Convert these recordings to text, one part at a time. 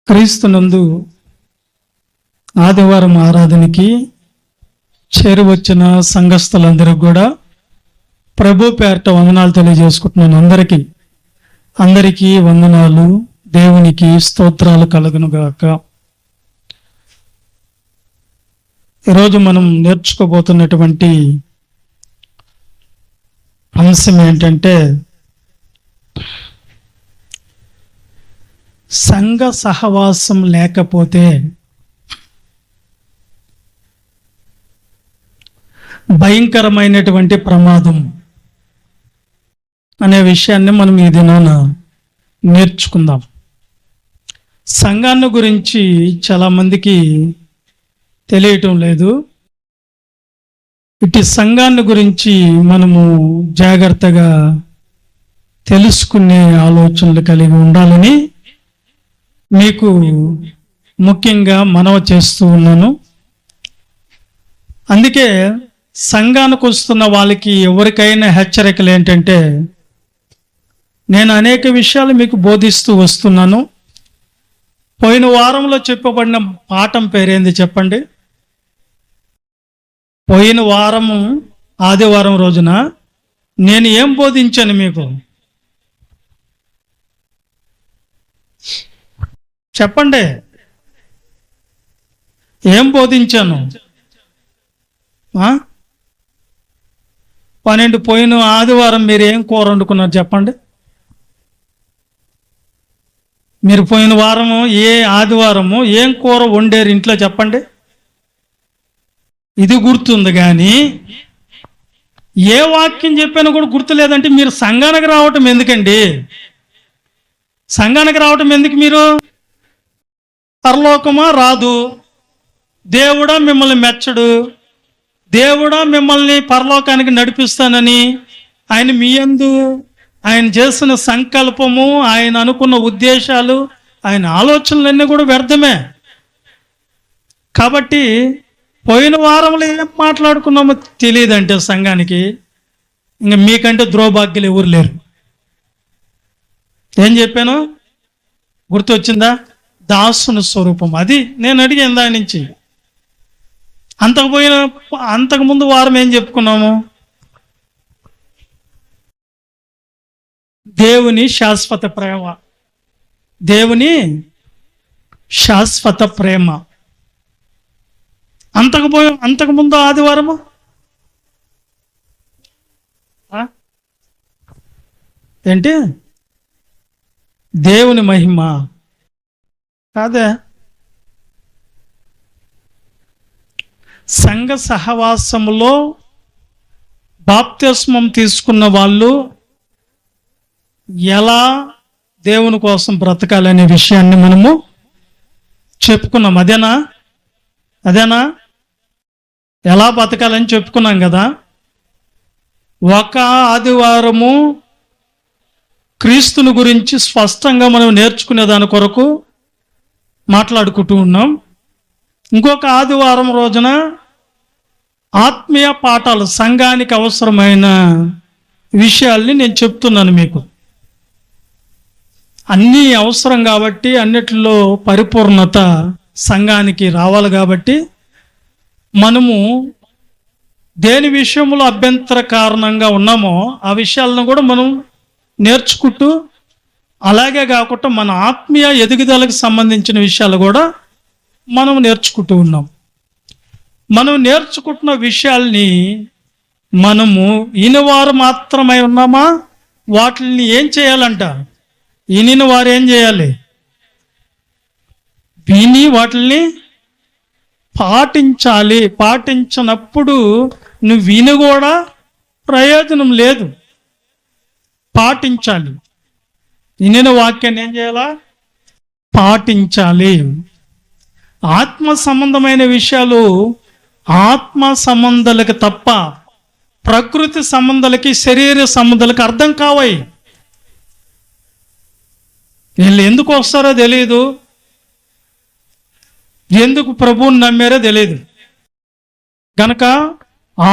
క్రీస్తునందు ఆదివారం ఆరాధనకి చేరువచ్చిన సంఘస్థులందరికీ కూడా ప్రభు పేరిట వందనాలు తెలియజేసుకుంటున్నాను. అందరికీ వందనాలు. దేవునికి స్తోత్రాలు కలుగును గాక. ఈరోజు మనం నేర్చుకోబోతున్నటువంటి అంశం ఏంటంటే సంఘ సహవాసం లేకపోతే భయంకరమైనటువంటి ప్రమాదం అనే విషయాన్ని మనం ఈ దినాన నేర్చుకుందాం. సంఘాన్ని గురించి చాలామందికి తెలియటం లేదు. ఇటు సంఘాన్ని గురించి మనము జాగ్రత్తగా తెలుసుకునే ఆలోచనలు కలిగి ఉండాలని మీకు ముఖ్యంగా మనవి చేస్తూ ఉన్నాను. అందుకే సంఘానికి వస్తున్న వాళ్ళకి ఎవరికైనా హెచ్చరికలు ఏంటంటే, నేను అనేక విషయాలు మీకు బోధిస్తూ వస్తున్నాను. పోయిన వారంలో చెప్పబడిన పాఠం పేరేంది చెప్పండి? పోయిన వారము ఆదివారం రోజున నేను ఏం బోధించాను మీకు? చెప్పండి, ఏం బోధించాను? 12 పోయిన ఆదివారం మీరు ఏం కూర వండుకున్నారు చెప్పండి? మీరు పోయిన వారము ఆదివారము ఏం కూర వండారు ఇంట్లో చెప్పండి? ఇది గుర్తుంది, కానీ ఏ వాక్యం చెప్పానో కూడా గుర్తులేదంటే మీరు సంఘానికి రావటం ఎందుకండి? సంఘానికి రావటం ఎందుకు? మీరు పరలోకమా రాదు, దేవుడా మిమ్మల్ని మెచ్చడు, దేవుడా మిమ్మల్ని పరలోకానికి నడిపిస్తానని ఆయన మీ యందు ఆయన చేసిన సంకల్పము, ఆయన అనుకున్న ఉద్దేశాలు, ఆయన ఆలోచనలన్నీ కూడా వ్యర్థమే. కాబట్టి పోయిన వారంలో ఏం మాట్లాడుకున్నామో తెలియదంటే సంఘానికి ఇంకా మీకంటే ద్రోభాగ్యులు ఎవరు లేరు. ఏం చెప్పాను గుర్తొచ్చిందా? దాసుని స్వరూపం. అది నేను అడిగాను దాని నుంచి. అంతకుముందు వారం ఏం చెప్పుకున్నాము? దేవుని శాశ్వత ప్రేమ. దేవుని శాశ్వత ప్రేమ. అంతకుముందు ఆదివారము ఏంటి? దేవుని మహిమ కాదే. సంఘ సహవాసములో బాప్తిస్మం తీసుకున్న వాళ్ళు ఎలా దేవుని కోసం బ్రతకాలనే విషయాన్ని మనము చెప్పుకున్నాం. అదేనా ఎలా బతకాలని చెప్పుకున్నాం కదా. ఒక ఆదివారము క్రీస్తుని గురించి స్పష్టంగా మనం నేర్చుకునే దాని కొరకు మాట్లాడుకుంటూ ఉన్నాం. ఇంకొక ఆదివారం రోజున ఆత్మీయ పాఠాలు, సంఘానికి అవసరమైన విషయాల్ని నేను చెప్తున్నాను మీకు. అన్నీ అవసరం కాబట్టి, అన్నిటిలో పరిపూర్ణత సంఘానికి రావాలి కాబట్టి మనము దేని విషయంలో అభ్యంతర కారణంగా ఉన్నామో ఆ విషయాలను కూడా మనం నేర్చుకుంటూ, అలాగే కాకుండా మన ఆత్మీయ ఎదుగుదలకు సంబంధించిన విషయాలు కూడా మనం నేర్చుకుంటూ ఉన్నాం. మనం నేర్చుకుంటున్న విషయాల్ని మనము ఈయనవారు మాత్రమై ఉన్నామా? వాటిని ఏం చేయాలంట? ఈయన వారు ఏం చేయాలి? విని వాటిని పాటించాలి. పాటించినప్పుడు నువ్వు విని కూడా ప్రయోజనం లేదు. పాటించాలి. వినిన వాక్యాన్ని ఏం చేయాలా? పాటించాలి. ఆత్మ సంబంధమైన విషయాలు ఆత్మ సంబంధాలకు తప్ప ప్రకృతి సంబంధాలకి, శరీర సంబంధాలకి అర్థం కావాయి. వీళ్ళు ఎందుకు వస్తారో తెలియదు, ఎందుకు ప్రభువుని నమ్మారో తెలియదు. కనుక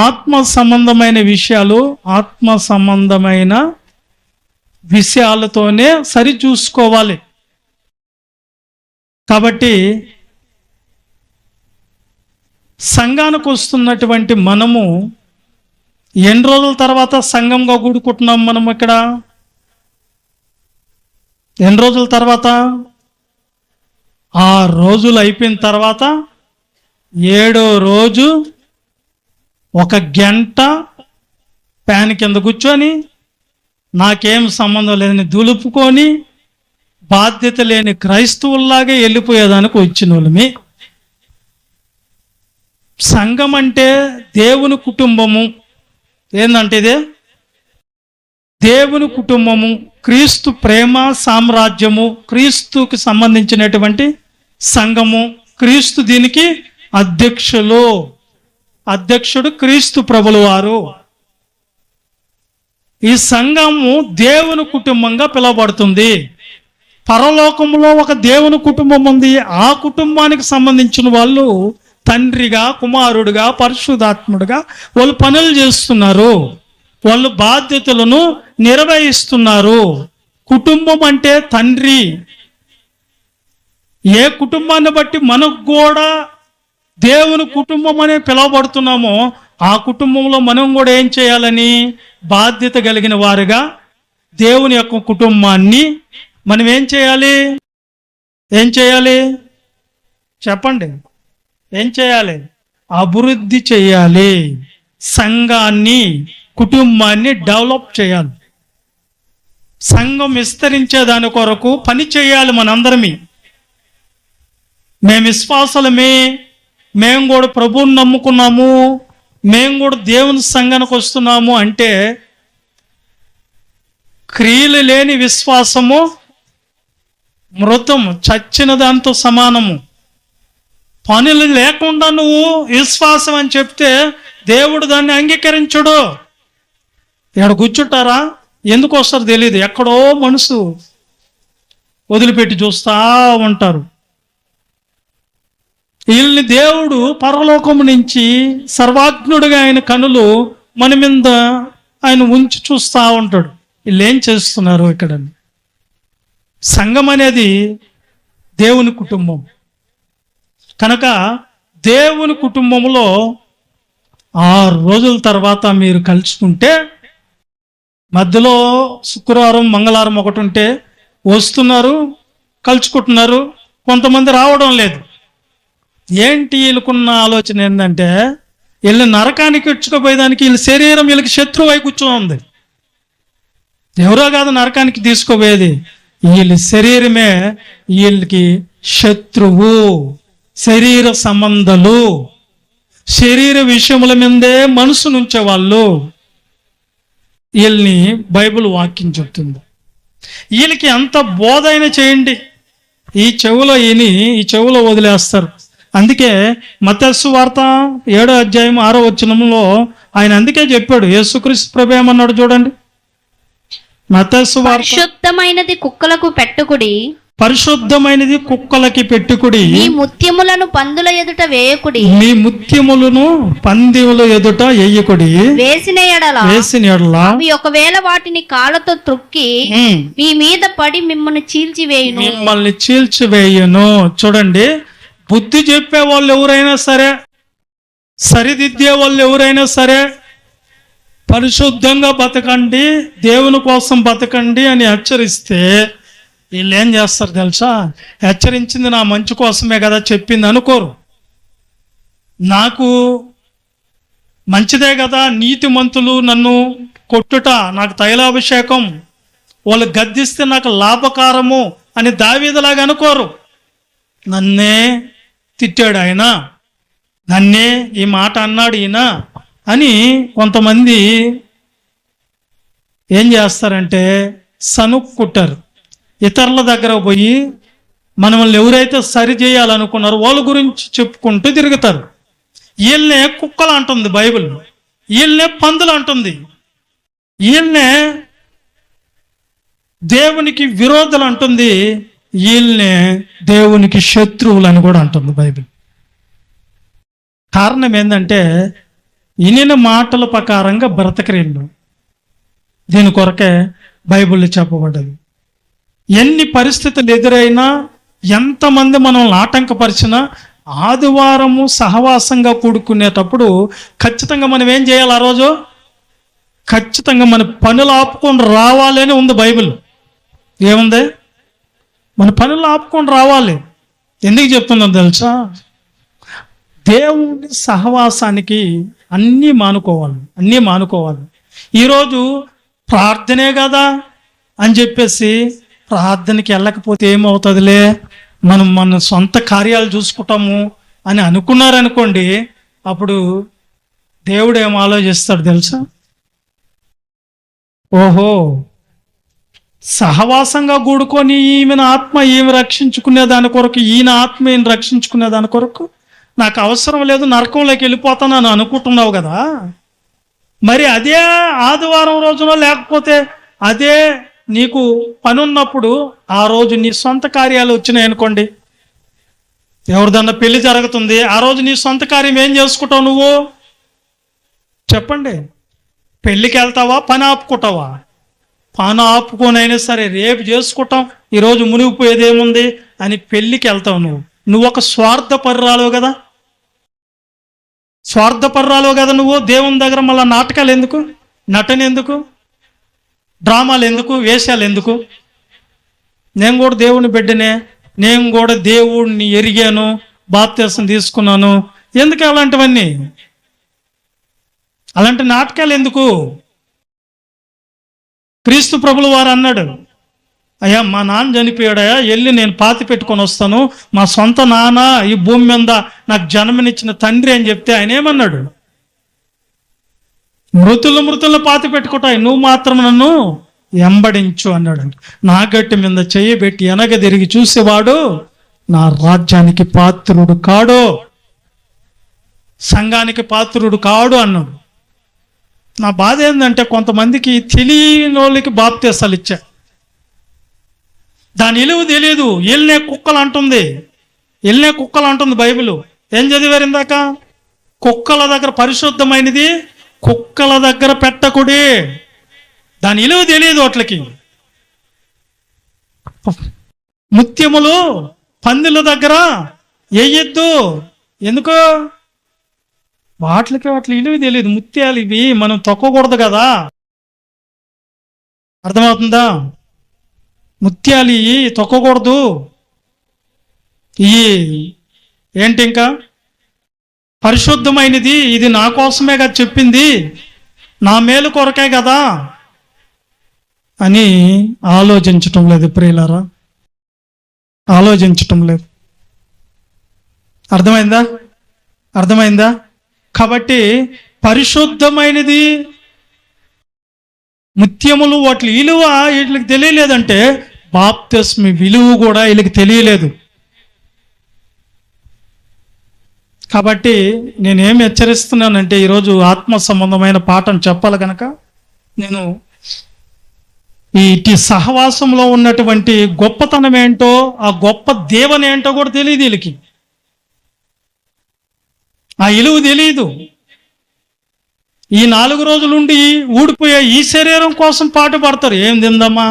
ఆత్మ సంబంధమైన విషయాలు, ఆత్మ సంబంధమైన విషయాలతోనే సరి చూసుకోవాలి. కాబట్టి సంఘానికి వస్తున్నటువంటి మనము ఎన్ని రోజుల తర్వాత సంఘంగా కూడుకుంటున్నాం? మనం ఇక్కడ ఎన్ని రోజుల తర్వాత? 6 రోజులు అయిపోయిన తర్వాత 7వ రోజు 1 గంట ఫ్యాన్ కింద కూర్చొని నాకేం సంబంధం లేదని దులుపుకొని బాధ్యత లేని క్రైస్తవుల్లాగే వెళ్ళిపోయేదానికి వచ్చిన వాళ్ళమి. సంఘం అంటే దేవుని కుటుంబము. ఏందంటే ఇదే దేవుని కుటుంబము, క్రీస్తు ప్రేమ సామ్రాజ్యము, క్రీస్తుకి సంబంధించినటువంటి సంఘము. క్రీస్తు దీనికి అధ్యక్షుడు క్రీస్తు ప్రభుల వారు. ఈ సంఘము దేవుని కుటుంబంగా పిలువబడుతుంది. పరలోకంలో ఒక దేవుని కుటుంబం ఉంది. ఆ కుటుంబానికి సంబంధించిన వాళ్ళు తండ్రిగా, కుమారుడుగా, పరిశుద్ధాత్ముడుగా వాళ్ళు పనులు చేస్తున్నారు. వాళ్ళు బాధ్యతలను నిర్వహిస్తున్నారు. కుటుంబం అంటే తండ్రి. ఏ కుటుంబాన్ని బట్టి మనకు కూడా దేవుని కుటుంబం అనే పిలువబడుతున్నామో ఆ కుటుంబంలో మనం కూడా ఏం చేయాలని, బాధ్యత కలిగిన వారుగా దేవుని యొక్క కుటుంబాన్ని మనం ఏం చేయాలి? చెప్పండి. ఏం చేయాలి? అభివృద్ధి చేయాలి. సంఘాన్ని, కుటుంబాన్ని డెవలప్ చేయాలి. సంఘం విస్తరించేదాని కొరకు పని చేయాలి. మనందరమే మేము విశ్వాసులమే, మేము కూడా ప్రభువుని నమ్ముకున్నాము, మేము కూడా దేవుని సంఘానికి వస్తున్నాము అంటే క్రియలు లేని విశ్వాసము మృతము, చచ్చిన దాంతో సమానము. పనులు లేకుండా నువ్వు విశ్వాసం అని చెప్తే దేవుడు దాన్ని అంగీకరించడు. ఇక్కడ కూర్చుంటారా? ఎందుకు వస్తారో తెలియదు. ఎక్కడో మనసు వదిలిపెట్టి చూస్తూ ఉంటారు. వీళ్ళని దేవుడు పరలోకము నుంచి సర్వాజ్ఞుడిగా ఆయన కనులు మన మీద ఆయన ఉంచి చూస్తూ ఉంటాడు. వీళ్ళు ఏం చేస్తున్నారు ఇక్కడ? సంఘం అనేది దేవుని కుటుంబం కనుక దేవుని కుటుంబంలో 6 రోజుల తర్వాత మీరు కలుసుకుంటే, మధ్యలో శుక్రవారం మంగళవారం ఒకటి ఉంటే వస్తున్నారు, కలుసుకుంటున్నారు, కొంతమంది రావడం లేదు. ఏంటి వీళ్ళకున్న ఆలోచన ఏంటంటే వీళ్ళని నరకానికి ఇచ్చుకోపోయేదానికి వీళ్ళ శరీరం వీళ్ళకి శత్రువు అయి కూర్చోంది. ఎవరో కాదు నరకానికి తీసుకోపోయేది, వీళ్ళ శరీరమే వీళ్ళకి శత్రువు. శరీర సంబంధాలు, శరీర విషయముల మీదే మనసు నుంచే వాళ్ళు. వీళ్ళని బైబిల్ వాక్యం చెప్తుంది. వీళ్ళకి అంత బోధైన చేయండి, ఈ చెవులో ఈ చెవులో వదిలేస్తారు. అందుకే మత్తయి సువార్త 7వ అధ్యాయం 6వ వచనంలో ఆయన అందుకే చెప్పాడు. యేసుక్రీస్తు ప్రభు ఏమన్నాడు చూడండి. మత్తయి సువార్త, పరిశుద్ధమైనది కుక్కలకు పెట్టుకుడి, పరిశుద్ధమైనది కుక్కలకి పెట్టుకుడి, మీ ముత్యములను పందుల ఎదుట వేయకుడి, మీ ముత్యములను పందివుల ఎదుట వేయకుడి, వేసిన ఎడల అవి ఒకవేళ వాటిని కాళ్ళతో త్రొక్కి మీ మీద పడి మిమ్మల్ని చీల్చివేయును. చూడండి, బుద్ధి చెప్పే వాళ్ళు ఎవరైనా సరే, సరిదిద్దే వాళ్ళు ఎవరైనా సరే, పరిశుద్ధంగా బతకండి, దేవుని కోసం బతకండి అని హెచ్చరిస్తే వీళ్ళు ఏం చేస్తారు తెలుసా? హెచ్చరించింది నా మంచి కోసమే కదా చెప్పింది అనుకోరు. నాకు మంచిదే కదా, నీతిమంతులు నన్ను కొట్టుట నాకు తైలాభిషేకం, వాళ్ళు గద్దిస్తే నాకు లాభకారము అని దావీదులాగా అనుకోరు. నన్నే తిట్టాడు ఆయన, నన్నే ఈ మాట అన్నాడు ఈయన అని కొంతమంది ఏం చేస్తారంటే సనుక్కుంటారు. ఇతరుల దగ్గర పోయి మనల్ని ఎవరైతే సరి చేయాలనుకున్నారో వాళ్ళ గురించి చెప్పుకుంటూ తిరుగుతారు. వీళ్ళనే కుక్కలు అంటుంది బైబిల్, వీళ్ళనే పందులు అంటుంది, వీళ్ళనే దేవునికి విరోధులు అంటుంది, వీళ్ళనే దేవునికి శత్రువులు అని కూడా అంటుంది బైబిల్. కారణం ఏంటంటే ఇనిన మాటల ప్రకారంగా బ్రతకరీళ్ళు. దీని కొరకే బైబిల్లో చెప్పబడ్డది. ఎన్ని పరిస్థితులు ఎదురైనా ఎంతమంది మనల్ని ఆటంకపరిచినా ఆదివారము సహవాసంగా కూడుకునేటప్పుడు ఖచ్చితంగా మనం ఏం చేయాలి? ఆ రోజు ఖచ్చితంగా మన పనులు ఆపుకొని రావాలని ఉంది బైబిల్. ఏముంది? మన పనులు ఆపుకొని రావాలి. ఎందుకు చెప్తున్నాను తెలుసా? దేవుని సహవాసానికి అన్నీ మానుకోవాలి. ఈరోజు ప్రార్థనే కదా అని చెప్పేసి ప్రార్థనకి వెళ్ళకపోతే ఏమవుతుందిలే, మనం మన సొంత కార్యాలు చూసుకుంటాము అని అనుకున్నారనుకోండి, అప్పుడు దేవుడు ఏం ఆలోచిస్తాడు తెలుసా? ఓహో, సహవాసంగా కూడుకొని ఈమె రక్షించుకునే దాని కొరకు, ఈయన ఆత్మ ఈయన రక్షించుకునే దాని కొరకు నాకు అవసరం లేదు, నరకంలోకి వెళ్ళిపోతాను అని అనుకుంటున్నావు కదా. మరి అదే ఆదివారం రోజున, లేకపోతే అదే నీకు పని ఉన్నప్పుడు, ఆ రోజు నీ సొంత కార్యాలు వచ్చినాయి అనుకోండి, ఎవరిదన్నా పెళ్లి జరుగుతుంది, ఆ రోజు నీ సొంత కార్యం ఏం చేసుకుంటావు నువ్వు? చెప్పండి. పెళ్ళికి వెళ్తావా, పని ఆపుకుంటావా? పని ఆపుకొనైనా సరే రేపు చేసుకుంటాం, ఈరోజు మునిగిపోయేది ఏముంది అని పెళ్ళికి వెళ్తావు. నువ్వు ఒక స్వార్థపరురాలు కదా, నువ్వు. దేవుని దగ్గర మళ్ళీ నాటకాలు ఎందుకు, నటన ఎందుకు, డ్రామాలు ఎందుకు, వేషాలు ఎందుకు? నేను కూడా దేవుని బిడ్డనే, నేను కూడా దేవుడిని ఎరిగాను, బాప్తిసం తీసుకున్నాను. ఎందుకు అలాంటివన్నీ? అలాంటి నాటకాలు ఎందుకు? క్రీస్తు ప్రభులు వారు అన్నాడు, అయ్యా మా నాన్న చనిపోయాడయా, వెళ్ళి నేను పాతి పెట్టుకొని వస్తాను, మా సొంత నాన్న ఈ భూమి మీద నాకు జన్మనిచ్చిన తండ్రి అని చెప్తే ఆయన ఏమన్నాడు? మృతులు పాతి పెట్టుకుంటాయి, నువ్వు మాత్రం నన్ను వెంబడించు అన్నాడు. నా గట్టి మీద చెయ్యబెట్టి వెనక తిరిగి చూసేవాడు నా రాజ్యానికి పాత్రుడు కాడు, సంఘానికి పాత్రుడు కాడు అన్నాడు. నా బాధ ఏంటంటే కొంతమందికి తెలియని వాళ్ళకి బాప్తీసాలు ఇచ్చా, దాని విలువ తెలియదు. ఎల్నే కుక్కలు అంటుంది బైబిల్. ఏం చదివారు ఇందాక? కుక్కల దగ్గర పరిశుద్ధమైనది కుక్కల దగ్గర పెట్టకుడి. దాని విలువ తెలియదు వాటికి. ముత్యములు పందుల దగ్గర వేయద్దు. ఎందుకో? వాటికి విలువ తెలియదు. ముత్యాలు ఇవి మనం తొక్కకూడదు కదా, అర్థమవుతుందా? ముత్యాలు ఇవి తొక్కకూడదు. ఇవి ఏంటి? ఇంకా పరిశుద్ధమైనది, ఇది నా కోసమే కదా చెప్పింది, నా మేలు కొరకే కదా అని ఆలోచించటం లేదు ప్రియులారా, ఆలోచించటం లేదు. అర్థమైందా? కాబట్టి పరిశుద్ధమైనది, ముత్యములు, వాటి విలువ వీళ్ళకి తెలియలేదంటే బాప్తిస్మ విలువ కూడా వీళ్ళకి తెలియలేదు. కాబట్టి నేనేం హెచ్చరిస్తున్నానంటే, ఈరోజు ఆత్మ సంబంధమైన పాఠం చెప్పాలి కనుక నేను ఈ సహవాసంలో ఉన్నటువంటి గొప్పతనం ఏంటో, ఆ గొప్ప దేవుని ఏంటో కూడా తెలియదు వీళ్ళకి. ఆ విలువ తెలియదు. ఈ 4 రోజులుండి ఊడిపోయే ఈ శరీరం కోసం పాటు పడతారు. ఏం తిందామా,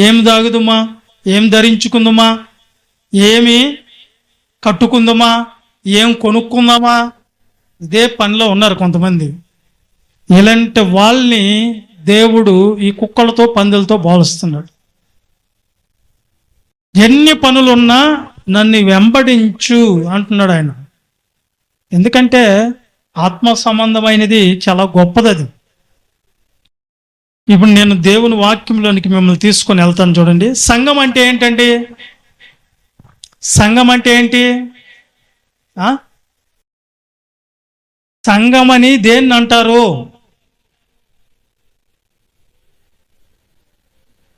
ఏం తాగుదామా, ఏం ధరించుకుందామా, ఏమి కట్టుకుందామా, ఏం కొనుక్కుందామా, ఇదే పనిలో ఉన్నారు కొంతమంది. ఇలాంటి వాళ్ళని దేవుడు ఈ కుక్కలతో పందులతో పోలుస్తున్నాడు. ఎన్ని పనులున్నా నన్ను వెంబడించు అంటున్నాడు ఆయన. ఎందుకంటే ఆత్మ సంబంధమైనది చాలా గొప్పది. అది ఇప్పుడు నేను దేవుని వాక్యంలోనికి మిమ్మల్ని తీసుకొని వెళ్తాను. చూడండి, సంఘం అంటే ఏంటండి? సంఘం అంటే ఏంటి? సంఘం అని దేన్ని అంటారు?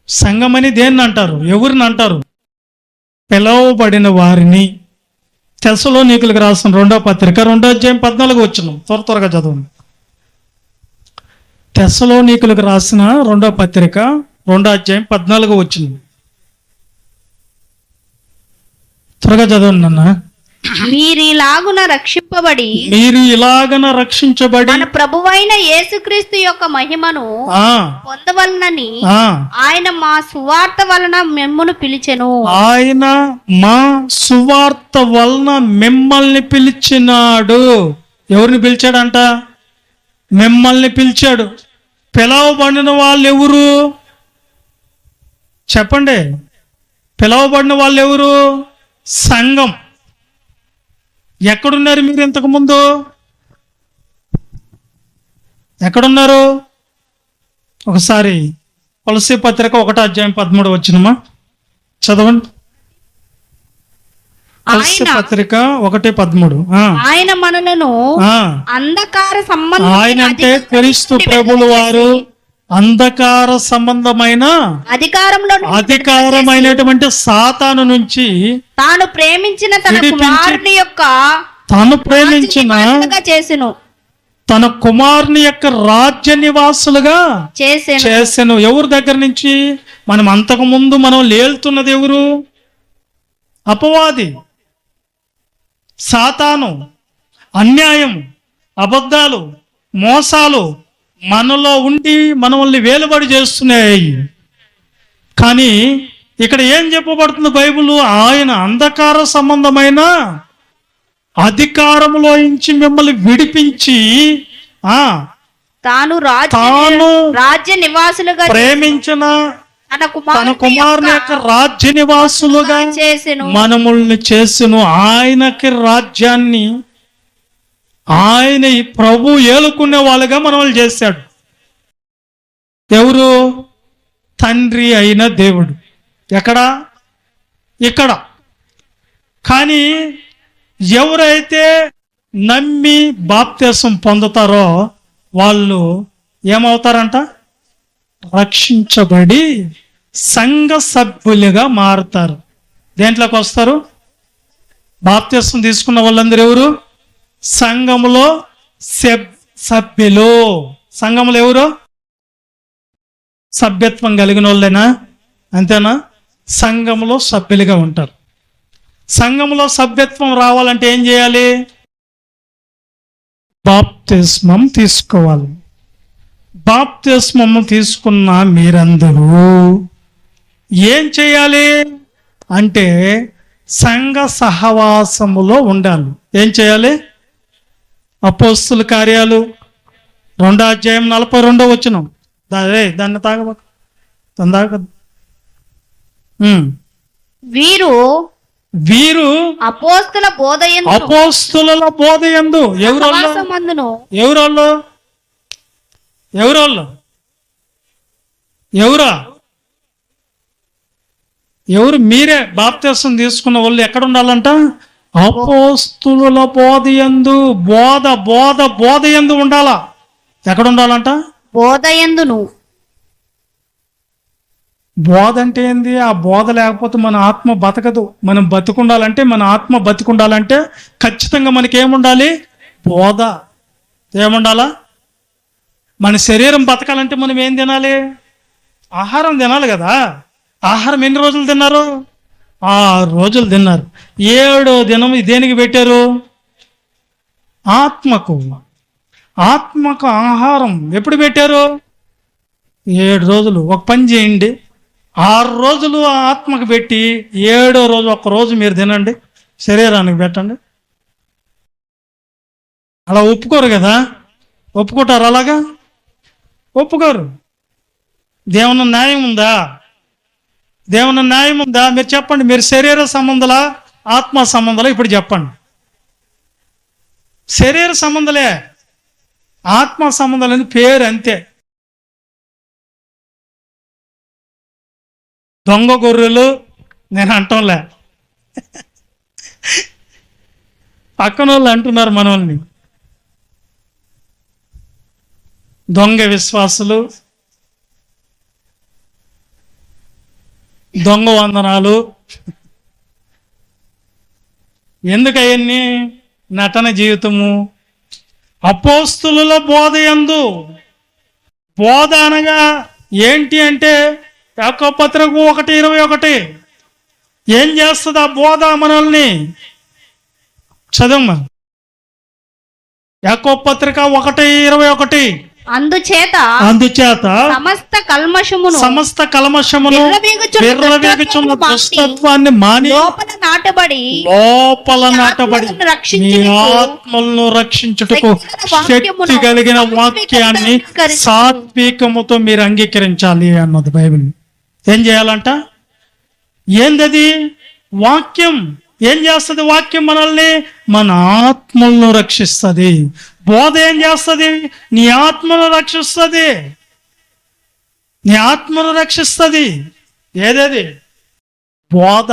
సంఘం అని దేన్ని అంటారు? ఎవరిని అంటారు? పిలువబడిన వారిని. తెస్సలోనికీయులకు రాసిన 2వ పత్రిక 2వ అధ్యాయం 14 వచనం త్వరగా చదవండి. తెస్సలోనికీయులకు రాసిన 2వ పత్రిక 2వ అధ్యాయం 14 వచనం త్వరగా చదవండి అన్న. మీరు ఇలాగున రక్షింపబడి రక్షించబడి మన ప్రభువైన యేసుక్రీస్తు యొక్క మహిమను ఆ పొందవలనని ఆ ఆయన మా సువార్త వలన మిమ్మును పిలిచెను. ఆయన మా సువార్త వలన మిమ్మల్ని పిలిచినాడు. ఎవరిని పిలిచాడంట? మిమ్మల్ని పిలిచాడు. పిలవబడిన వాళ్ళు ఎవరు చెప్పండి? పిలవబడిన వాళ్ళు ఎవరు? సంఘం. ఎక్కడున్నారు మీరు? ఇంతకుముందు ఎక్కడున్నారు? ఒకసారి కొలస్సీ పత్రిక 1:13 వచ్చినమా చదవండి. కొలస్సీ పత్రిక 1:13. ఆయన మనలను అంధకార ఆయన అంటే క్రీస్తు ప్రభువుల వారు అంధకార సంబంధమైన అధికారమైనటువంటి సాతాను నుంచి తాను ప్రేమించిన చేసెను. తన కుమారుని యొక్క రాజ్య నివాసులుగా చేసెను. ఎవరి దగ్గర నుంచి? మనం అంతకు ముందు మనం లేలుతున్నది ఎవరు? అపవాది, సాతాను, అన్యాయం, అబద్ధాలు, మోసాలు మనలో ఉండి మనల్ని వేలుబడి చేస్తున్నాయి. కానీ ఇక్కడ ఏం చెప్పబడుతుంది బైబిల్? ఆయన అంధకార సంబంధమైన అధికారములో నుంచి మిమ్మల్ని విడిపించి తాను రాజ్య నివాసులుగా ప్రేమించిన తన కుమారుని యొక్క రాజ్య నివాసులుగా మనముల్ని చేసెను. ఆయనకి రాజ్యాన్ని ఆయన ప్రభు ఏలుకునే వాళ్ళుగా మనల్ని చేశాడు. ఎవరు? తండ్రి అయిన దేవుడు. ఎక్కడ? ఇక్కడ. కానీ ఎవరైతే నమ్మి బాప్తిసం పొందుతారో వాళ్ళు ఏమవుతారంట? రక్షించబడి సంఘ సభ్యులుగా మారుతారు. దేంట్లోకి వస్తారు? బాప్తిసం తీసుకున్న వాళ్ళందరూ ఎవరు? సంఘములో సభ్యులు. సంఘములు ఎవరు? సభ్యత్వం కలిగిన వాళ్ళేనా? అంతేనా? సంఘములో సభ్యులుగా ఉంటారు. సంఘములో సభ్యత్వం రావాలంటే ఏం చేయాలి? బాప్తిస్మం తీసుకోవాలి. బాప్తిస్మం తీసుకున్న మీరందరూ ఏం చేయాలి అంటే సంఘ సహవాసములో ఉండాలి. ఏం చేయాలి? అపోస్తుల కార్యాలు 2:42 దాన్ని తాగబోతు వీరు అపోస్తుల బోధయందు ఎవరు? మీరే బాప్తిసం తీసుకున్న వాళ్ళు ఎక్కడ ఉండాలంట? అపోస్తుల బోధయందు. బోధయందు ఉండాలా? ఎక్కడ ఉండాలంట? బోధయందును. బోధ అంటే ఏంది? ఆ బోధ లేకపోతే మన ఆత్మ బతకదు. మనం బతుకుండాలంటే, మన ఆత్మ బతుకుండాలంటే ఖచ్చితంగా మనకి ఏముండాలి? బోధ. ఏముండాలా? మన శరీరం బతకాలంటే మనం ఏం తినాలి? ఆహారం తినాలి కదా. ఆహారం ఎన్ని రోజులు తిన్నారు? 6 రోజులు తిన్నారు. 7వ దినం దేనికి పెట్టారు? ఆత్మకు ఆహారం ఎప్పుడు పెట్టారు? 7 రోజులు. ఒక పని చేయండి, 6 రోజులు ఆత్మకు పెట్టి 7వ రోజు 1 రోజు మీరు తినండి, శరీరానికి పెట్టండి. అలా ఒప్పుకోరు కదా. ఒప్పుకుంటారు? అలాగా ఒప్పుకోరు. దేవుని న్యాయం ఉందా? దేవుని న్యాయం ఉందా? మీరు చెప్పండి. మీరు శరీర సంబంధాల, ఆత్మ సంబంధాల? ఇప్పుడు చెప్పండి. శరీర సంబంధాలే. ఆత్మ సంబంధాలు అని పేరు అంతే. దొంగ గొర్రెలు నేను అంటంలే, పక్కన వాళ్ళు అంటున్నారు మనల్ని. దొంగ విశ్వాసులు, దొంగ వందనాలు. ఎందుకు అవన్నీ? నటన జీవితము. అపోస్తుల బోధయందు. బోధ అనగా ఏంటి అంటే యాకోబు పత్రిక 1:21 ఏం చేస్తుంది ఆ బోధ? మనల్ని చదవమ్మా. యాకోబు పత్రిక 1:21. అందుచేత సమస్త కల్మషమును విర్రవీగుచున్న దుష్టత్వాన్ని మాని లోపల నాటబడి మీ ఆత్మలను రక్షించుటకు శక్తి కలిగిన వాక్యాన్ని సాత్వికముతో మీరు అంగీకరించాలి అన్నది బైబిల్. ఏం చేయాలంట? ఏందది? వాక్యం. ఏం చేస్తుంది వాక్యం? మనల్ని మన ఆత్మలను రక్షిస్తుంది. బోధ ఏం చేస్తుంది? నీ ఆత్మను రక్షిస్తుంది. నీ ఆత్మను రక్షిస్తుంది. ఏదేది? బోధ.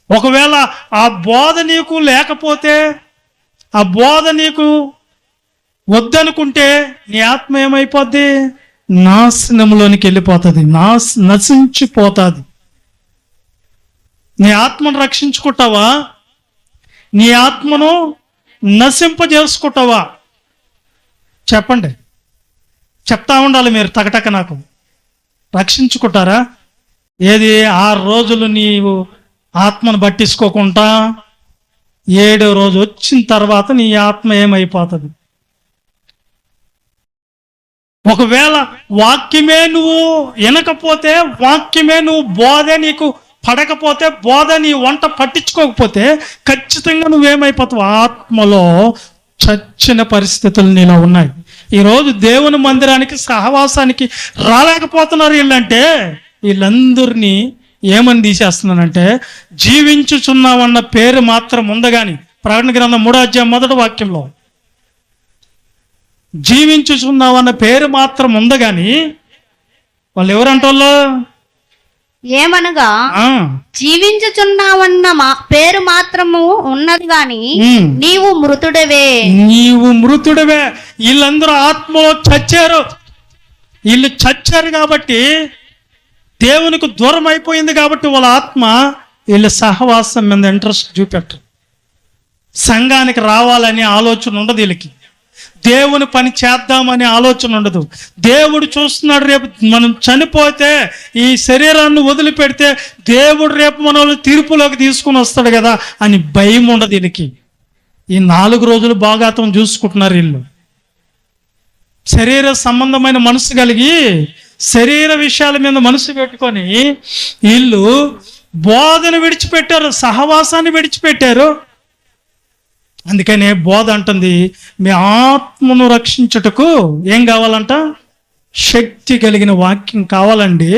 ఒకవేళ ఆ బోధ నీకు లేకపోతే, ఆ బోధ నీకు వద్దనుకుంటే నీ ఆత్మ ఏమైపోద్ది? నాశనంలోనికి వెళ్ళిపోతుంది, నశించిపోతుంది. నీ ఆత్మను రక్షించుకుంటావా? నీ ఆత్మను నశింపజేసుకుంటావా? చెప్పండి. చెప్తా ఉండాలి మీరు టకటక. నాకు రక్షించుకుంటారా? ఏది 6 రోజులు నీవు ఆత్మను పట్టించుకోకుండా 7వ రోజు వచ్చిన తర్వాత నీ ఆత్మ ఏమైపోతుంది? ఒకవేళ వాక్యమే నువ్వు వినకపోతే, వాక్యమే నువ్వు బోధే నీకు పడకపోతే, బోధ నీ వంట పట్టించుకోకపోతే ఖచ్చితంగా నువ్వేమైపోతావు? ఆత్మలో చచ్చిన పరిస్థితులు నీలో ఉన్నాయి. ఈరోజు దేవుని మందిరానికి సహవాసానికి రాలేకపోతున్నారు. వీళ్ళంటే వీళ్ళందరినీ ఏమని తీసేస్తున్నానంటే, జీవించుచున్నామన్న పేరు మాత్రం ఉంది. కానీ ప్రకటన గ్రంథం 3వ అధ్యాయం 1వ వాక్యంలో జీవించుచున్నామన్న పేరు మాత్రం ఉంది. కానీ వాళ్ళు ఎవరంటోళ్ళు? ఏమనగా జీవించుచున్నావన్న పేరు మాత్రము ఉన్నది గాని నీవు మృతుడవే. వీళ్ళందరూ ఆత్మలో చచ్చారు. వీళ్ళు చచ్చారు కాబట్టి, దేవునికి దూరం అయిపోయింది కాబట్టి వాళ్ళ ఆత్మ వీళ్ళ సహవాసం మీద ఇంట్రెస్ట్ చూపెట్టరు. సంఘానికి రావాలనే ఆలోచన ఉండదు వీళ్ళకి. దేవుని పని చేద్దామనే ఆలోచన ఉండదు. దేవుడు చూస్తున్నాడు, రేపు మనం చనిపోతే ఈ శరీరాన్ని వదిలిపెడితే దేవుడు రేపు మనల్ని తీర్పులోకి తీసుకుని వస్తాడు కదా అని భయం ఉండదు వీళ్ళకి. ఈ 4 రోజులు బాగాతం చూసుకుంటున్నారు వీళ్ళు. శరీర సంబంధమైన మనసు కలిగి, శరీర విషయాల మీద మనసు పెట్టుకొని వీళ్ళు బోధను విడిచిపెట్టారు, సహవాసాన్ని విడిచిపెట్టారు. అందుకనే బోధ అంటుంది, మీ ఆత్మను రక్షించుటకు ఏం కావాలంట? శక్తి కలిగిన వాక్యం కావాలండి.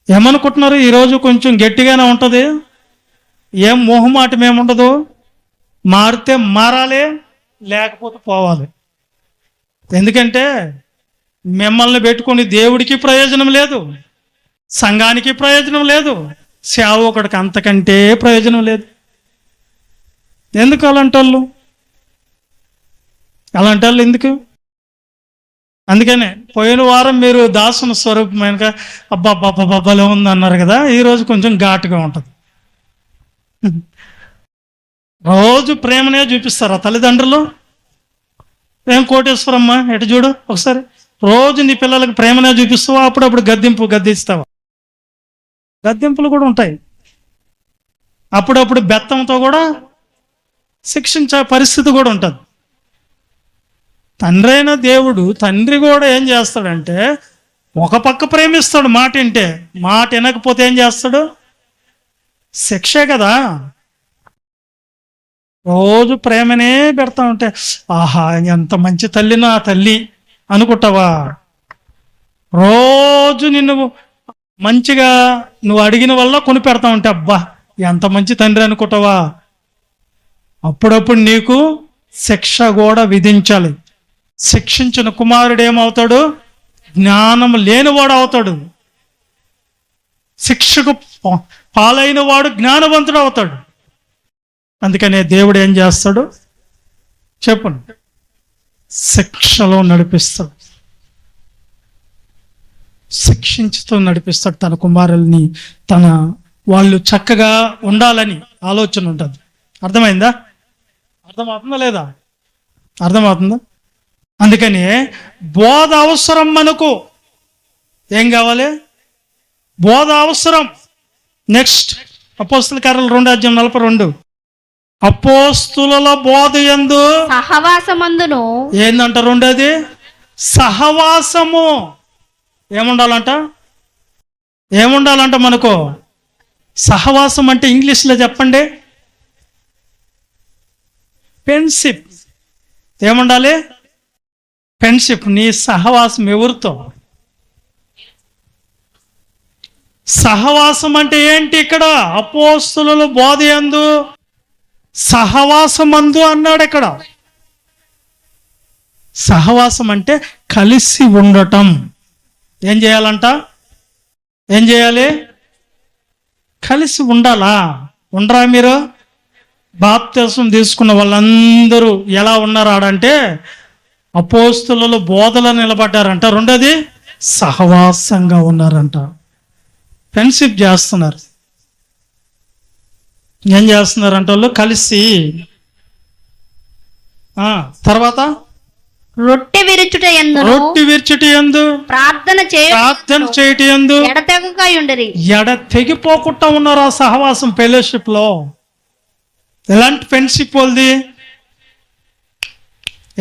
ఏమనుకుంటున్నారు? ఈరోజు కొంచెం గట్టిగానే ఉంటుంది, ఏం మొహమాటం ఏముండదు. మారితే మారాలి, లేకపోతే పోవాలి. ఎందుకంటే మిమ్మల్ని పెట్టుకొని దేవుడికి ప్రయోజనం లేదు, సంఘానికి ప్రయోజనం లేదు, సేవకుడికి అంతకంటే ప్రయోజనం లేదు. ఎందుకు అలాంటి వాళ్ళు ఎందుకు? అందుకనే పోయిన వారం మీరు దాసుని స్వరూపమైన అబ్బాబ్బాబ్బాలో ఉంది అన్నారు కదా, ఈరోజు కొంచెం ఘాటుగా ఉంటుంది. రోజు ప్రేమనే చూపిస్తారు ఆ తల్లిదండ్రులు. ఏం కోటేశ్వరమ్మ ఎటు చూడు ఒకసారి, రోజు నీ పిల్లలకు ప్రేమనే చూపిస్తావా? అప్పుడప్పుడు గద్దిస్తావా? గద్దింపులు కూడా ఉంటాయి. అప్పుడప్పుడు బెత్తంతో కూడా శిక్షించే పరిస్థితి కూడా ఉంటుంది. తండ్రి అయిన దేవుడు, తండ్రి కూడా ఏం చేస్తాడంటే, ఒక పక్క ప్రేమిస్తాడు మాట వింటే, మాట వినకపోతే ఏం చేస్తాడు? శిక్షే కదా. రోజు ప్రేమనే పెడతా ఉంటే, ఆహా ఎంత మంచి తల్లి నా తల్లి అనుకుంటావా? రోజు నిన్ను మంచిగా నువ్వు అడిగిన వల్ల కొని పెడతా ఉంటే, అబ్బా ఎంత మంచి తండ్రి అనుకుంటావా? అప్పుడప్పుడు నీకు శిక్ష కూడా విధించాలి. శిక్షించిన కుమారుడు ఏమవుతాడు? జ్ఞానం లేనివాడు అవుతాడు. శిక్షకు పాలైన వాడు జ్ఞానవంతుడు అవుతాడు. అందుకనే దేవుడు ఏం చేస్తాడు చెప్పండి? శిక్షలో నడిపిస్తాడు, శిక్షించుతూ నడిపిస్తాడు తన కుమారుల్ని. వాళ్ళు చక్కగా ఉండాలని ఆలోచన ఉంటుంది. అర్థమైందా? అర్థమవుతుందా లేదా? అర్థమవుతుందా? అందుకని బోధ అవసరం. మనకు ఏం కావాలి? బోధ అవసరం. నెక్స్ట్ అపోస్తల కార్యాలు 2వ అధ్యాయం 42. అపోస్తుల బోధ యందు సహవాసమందును ఏందంట రెండోది సహవాసము. ఏముండాలంట? ఏముండాలంట మనకు? సహవాసం అంటే ఇంగ్లీష్లో చెప్పండి. ఫ్రెండ్షిప్. ఏముండాలి? ఫ్రెండ్షిప్. నీ సహవాసం ఎవరితో? సహవాసం అంటే ఏంటి? ఇక్కడ అపోస్తుల బోధ యందు సహవాసమందు అన్నాడు. ఇక్కడ సహవాసం అంటే కలిసి ఉండటం. ఏం చేయాలంట? ఏం చేయాలి? కలిసి ఉండాలా? ఉండరా మీరు? బాప్తిసం తీసుకున్న వాళ్ళందరూ ఎలా ఉన్నారు ఆడంటే అపోస్తుల బోధలో నిలబడ్డారంట. రెండోది సహవాసంగా ఉన్నారంట. ఫ్రెండ్షిప్ చేస్తున్నారు. ఏం చేస్తున్నారంట వాళ్ళు? కలిసి. తర్వాత రొట్టె విరుచుట యందును రొట్టె విరుచుట యందు ప్రార్థన చేయట యందు ఎడతెగక ఉండిరి. తెగిపోకుండా ఉన్నారు ఆ సహవాసం, ఫెలోషిప్ లో. ఎలాంటి ఫ్రెండ్షిప్ వాళ్ళది?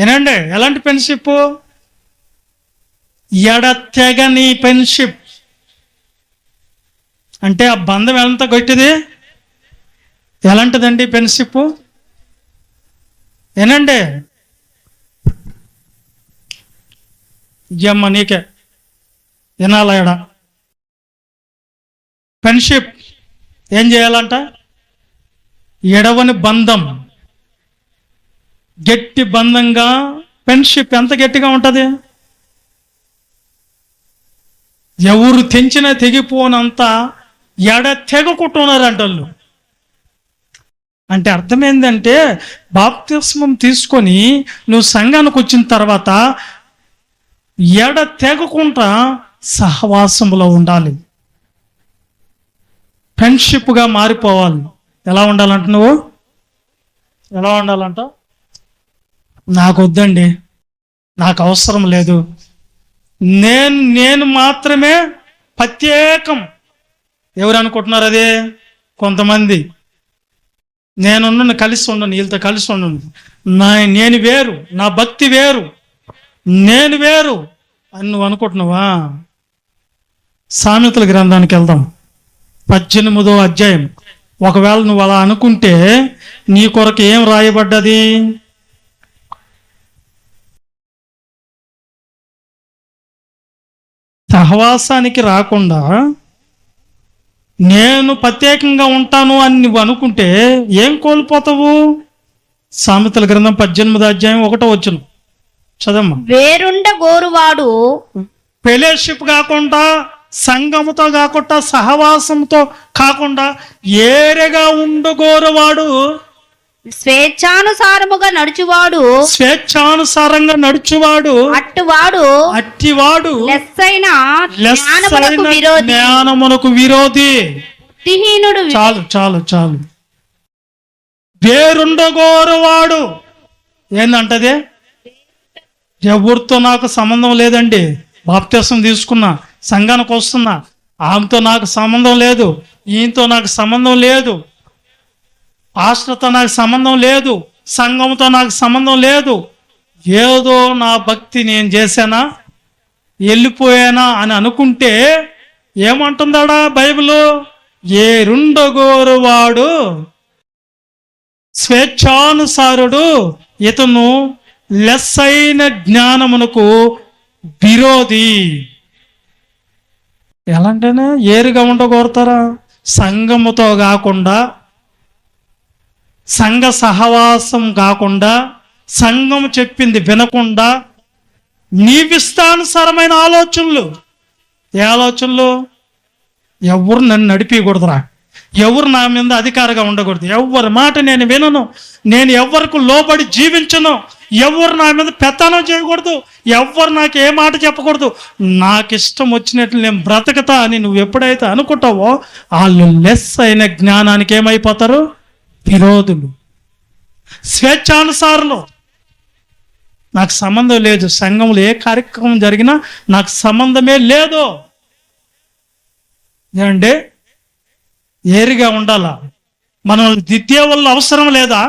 ఏనండి, ఎలాంటి ఫ్రెండ్షిప్? ఎడతెగని ఫ్రెండ్షిప్. అంటే ఆ బంధం ఎంత గట్టిది? ఎలాంటిదండి ఫ్రెండ్షిప్? ఏనండి, ఇయ్యమ్మ నీకే వినాలా? ఎడ ఫ్రెండ్షిప్ ఏం చేయాలంట? ఎడవని బంధం, గట్టి బంధంగా. ఫ్రెండ్షిప్ ఎంత గట్టిగా ఉంటుంది? ఎవరు తెంచినా తెగిపోనంత తెగకుంటున్నారంట వాళ్ళు. అంటే అర్థం ఏంటంటే బాప్తిస్మం తీసుకొని నువ్వు సంఘానికి వచ్చిన తర్వాత తెగకుండా సహవాసంలో ఉండాలి. ఫ్రెండ్షిప్గా మారిపోవాలి. ఎలా ఉండాలంట? నువ్వు ఎలా ఉండాలంట? నాకు వద్దండి, నాకు అవసరం లేదు, నేను మాత్రమే ప్రత్యేకం. ఎవరు అనుకుంటున్నారు అది? కొంతమంది. నేనున్న కలిసి ఉండను, వీళ్ళతో కలిసి ఉండను, నేను వేరు, నా భక్తి వేరు, నేను వేరు అని నువ్వు అనుకుంటున్నావా? సామెతల గ్రంథానికి వెళ్దాం, 18వ అధ్యాయం. ఒకవేళ నువ్వు అలా అనుకుంటే నీ కొరకు ఏం రాయబడ్డది? సహవాసానికి రాకుండా నేను ప్రత్యేకంగా ఉంటాను అని నువ్వు అనుకుంటే ఏం కోల్పోతావు? సామెతల గ్రంథం 18వ అధ్యాయం 1వ వచనం చదమ్మా. వేరుండ గోరువాడు ఫెలోషిప్ కాకుండా, సంఘముతో కాకుండా, సహవాసంతో కాకుండా ఏరేగా ఉండగోరువాడు, స్వేచ్ఛానుసారంగా నడుచువాడు అట్టివాడు లెస్సైన జ్ఞానమునకు విరోధి. బుద్ధిహీనుడు. చాలు. వేరుండగోరువాడు ఏందంటది? ఎవరితో నాకు సంబంధం లేదండి, బాప్తిసం తీసుకున్నా, సంఘానికి వస్తున్నా, ఆమెతో నాకు సంబంధం లేదు, ఈయనతో నాకు సంబంధం లేదు, ఆశ్రతో నాకు సంబంధం లేదు, సంఘంతో నాకు సంబంధం లేదు, ఏదో నా భక్తి నేను చేశానా, వెళ్ళిపోయానా అని అనుకుంటే ఏమంటుందాడా బైబిల్? ఏరుండగోరువాడు స్వేచ్ఛానుసారుడు, ఇతను లెస్సైన జ్ఞానమునకు విరోధి. ఎలాంటేనే ఏరుగా ఉండగోరుతారా? సంఘముతో కాకుండా, సంఘ సహవాసం కాకుండా, సంఘం చెప్పింది వినకుండా, నీవిష్టానుసారమైన ఆలోచనలు. ఏ ఆలోచనలు? ఎవరు నన్ను నడిపించకూడదురా, ఎవరు నా మీద అధికారిగా ఉండకూడదు, ఎవరి మాట నేను వినను, నేను ఎవరికి లోబడి జీవించను, ఎవరు నా మీద పెత్తనం చేయకూడదు, ఎవరు నాకు ఏ మాట చెప్పకూడదు, నాకు ఇష్టం వచ్చినట్లు నేను బ్రతకతా అని నువ్వు ఎప్పుడైతే అనుకుంటావో వాళ్ళు లెస్ అయిన జ్ఞానానికి ఏమైపోతారు? విరోధులు, స్వేచ్ఛానుసారులు. నాకు సంబంధం లేదు, సంఘంలో ఏ కార్యక్రమం జరిగినా నాకు సంబంధమే లేదు. ఏమంటే ఏరిగా ఉండాలా? మనల్ని దిద్దే వాళ్ళు అవసరం లేదా?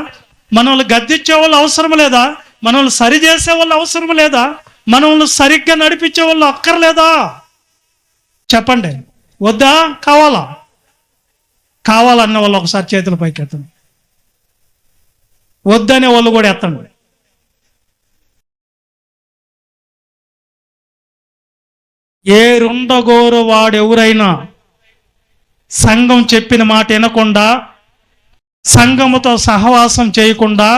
మనల్ని గద్దించే వాళ్ళు అవసరం లేదా? మనల్ని సరి చేసే వాళ్ళు అవసరం లేదా? మనల్ని సరిగ్గా నడిపించే వాళ్ళు అక్కర్లేదా? చెప్పండి, వద్దా? కావాలా? కావాలన్న వాళ్ళు ఒకసారి చేతుల పైకి ఎత్తండి. వద్దనే వాళ్ళు కూడా ఎత్తండి. ఏ రుండగోరు వాడెవరైనా సంఘం చెప్పిన మాట వినకుండా, సంఘముతో సహవాసం చేయకుండా,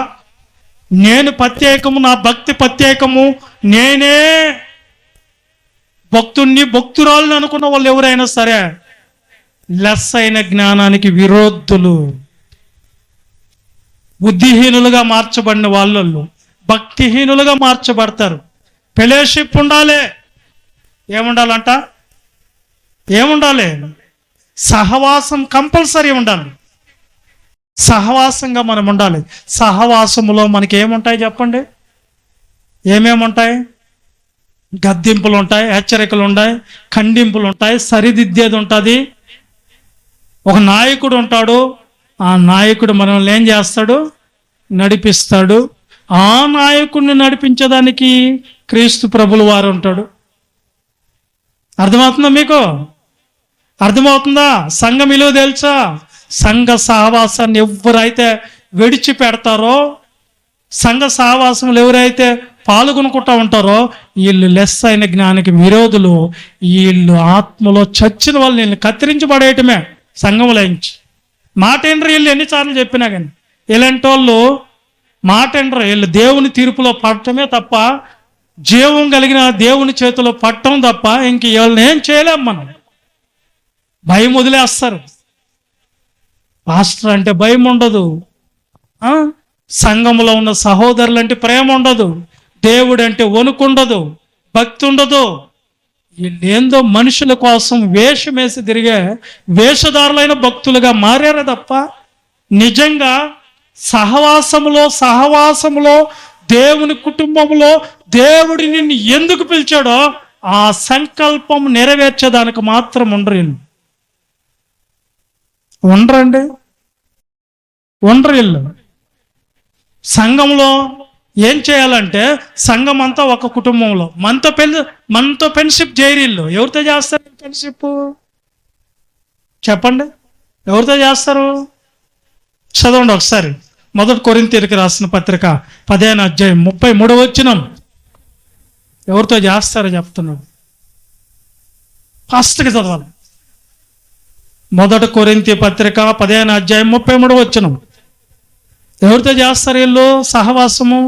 నేను ప్రత్యేకము, నా భక్తి ప్రత్యేకము, నేనే భక్తుణ్ణి భక్తురాలని అనుకున్న వాళ్ళు ఎవరైనా సరే లెస్ అయిన జ్ఞానానికి విరోధులు, బుద్ధిహీనులుగా మార్చబడిన వాళ్ళు భక్తిహీనులుగా మార్చబడతారు. ఫెలోషిప్ ఉండాలి. ఏముండాలంట? ఏముండాలి? సహవాసం కంపల్సరీ ఉండాలి. సహవాసంగా మనం ఉండాలి. సహవాసములో మనకి ఏముంటాయి చెప్పండి? ఏమేముంటాయి? గద్దింపులు ఉంటాయి, హెచ్చరికలు ఉంటాయి, ఖండింపులు ఉంటాయి, సరిదిద్దేది ఉంటుంది. ఒక నాయకుడు ఉంటాడు. ఆ నాయకుడు మనల్ని ఏం చేస్తాడు? నడిపిస్తాడు. ఆ నాయకుడిని నడిపించడానికి క్రీస్తు ప్రభులు వారు ఉంటాడు. అర్థమవుతుందా మీకు? అర్థమవుతుందా? సంఘం విలువ తెలుసా? సంఘ సహవాసాన్ని ఎవరైతే విడిచిపెడతారో, సంఘ సహవాసంలో ఎవరైతే పాల్గొనుకుంటా ఉంటారో వీళ్ళు లెస్ అయిన జ్ఞానికి విరోధులు. వీళ్ళు ఆత్మలో చచ్చిన వాళ్ళు వీళ్ళని కత్తిరించబడేయటమే సంఘంలో నుంచి. మాట ఏంటో వీళ్ళు ఎన్నిసార్లు చెప్పినా కానీ ఇలాంటి వాళ్ళు మాట ఏంటో వీళ్ళు దేవుని తీర్పులో పడటమే తప్ప, జీవం కలిగిన దేవుని చేతిలో పట్టడం తప్ప ఇంక వీళ్ళని ఏం చేయలేం మనం. భయం వదిలేస్తారు. పాస్టర్ అంటే భయం ఉండదు, సంఘంలో ఉన్న సహోదరులు అంటే ప్రేమ ఉండదు, దేవుడు అంటే వణుకుండదు, భక్తి ఉండదు. వీళ్ళేందో మనుషుల కోసం వేషం వేసి తిరిగే వేషధారులైన భక్తులుగా మారారు తప్ప నిజంగా సహవాసములో దేవుని కుటుంబంలో దేవుడి నిన్ను ఎందుకు పిలిచాడో ఆ సంకల్పం నెరవేర్చేదానికి మాత్రం ఉండరు. వీళ్ళు సంఘంలో ఏం చేయాలంటే, సంఘం అంతా ఒక కుటుంబంలో మనతో ఫ్రెండ్షిప్ చేయరిల్లు. ఎవరితో చేస్తారు ఫ్రెండ్షిప్ చెప్పండి? ఎవరితో చేస్తారు? చదవండి ఒకసారి. 1 కొరింథీయులకు రాసిన పత్రిక 10వ అధ్యాయం 33వ వచనం. ఎవరితో చేస్తారో చెప్తున్నాడు. ఫాస్ట్గా చదవాలి. 1 కొరింథీ పత్రిక 10వ అధ్యాయం 33వ వచనం. ఎవరితో చేస్తారు వీళ్ళు సహవాసము?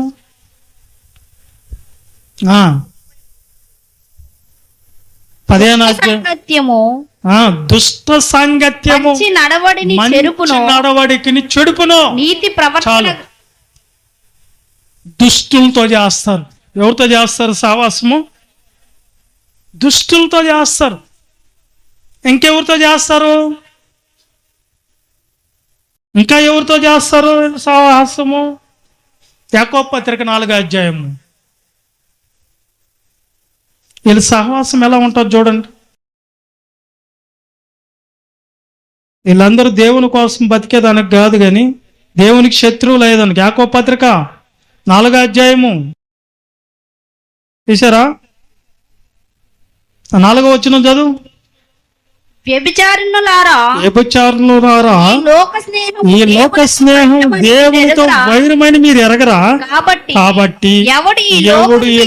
దుష్ట సాంగత్యము, నడవడికిని చెడుపును. నీతి ప్రవర్తన. దుష్టులతో చేస్తారు. ఎవరితో చేస్తారు సహవాసము? దుష్టులతో చేస్తారు. ఇంకెవరితో చేస్తారు? ఇంకా ఎవరితో చేస్తారు సహవాసము? యాకోబు పత్రిక 4వ అధ్యాయము. వీళ్ళ సహవాసం ఎలా ఉంటుంది చూడండి. వీళ్ళందరూ దేవుని కోసం బతికేదానికి కాదు, కానీ దేవునికి శత్రువు లేదానికి. యాకోబు పత్రిక 4వ అధ్యాయము తీసారా? 4వ వచనం చదువు. వ్యభిచారులారా, ఈ లోక స్నేహం దేవునితో వైరమైన మీరు ఎరగరా? కాబట్టి ఎవడు ఈ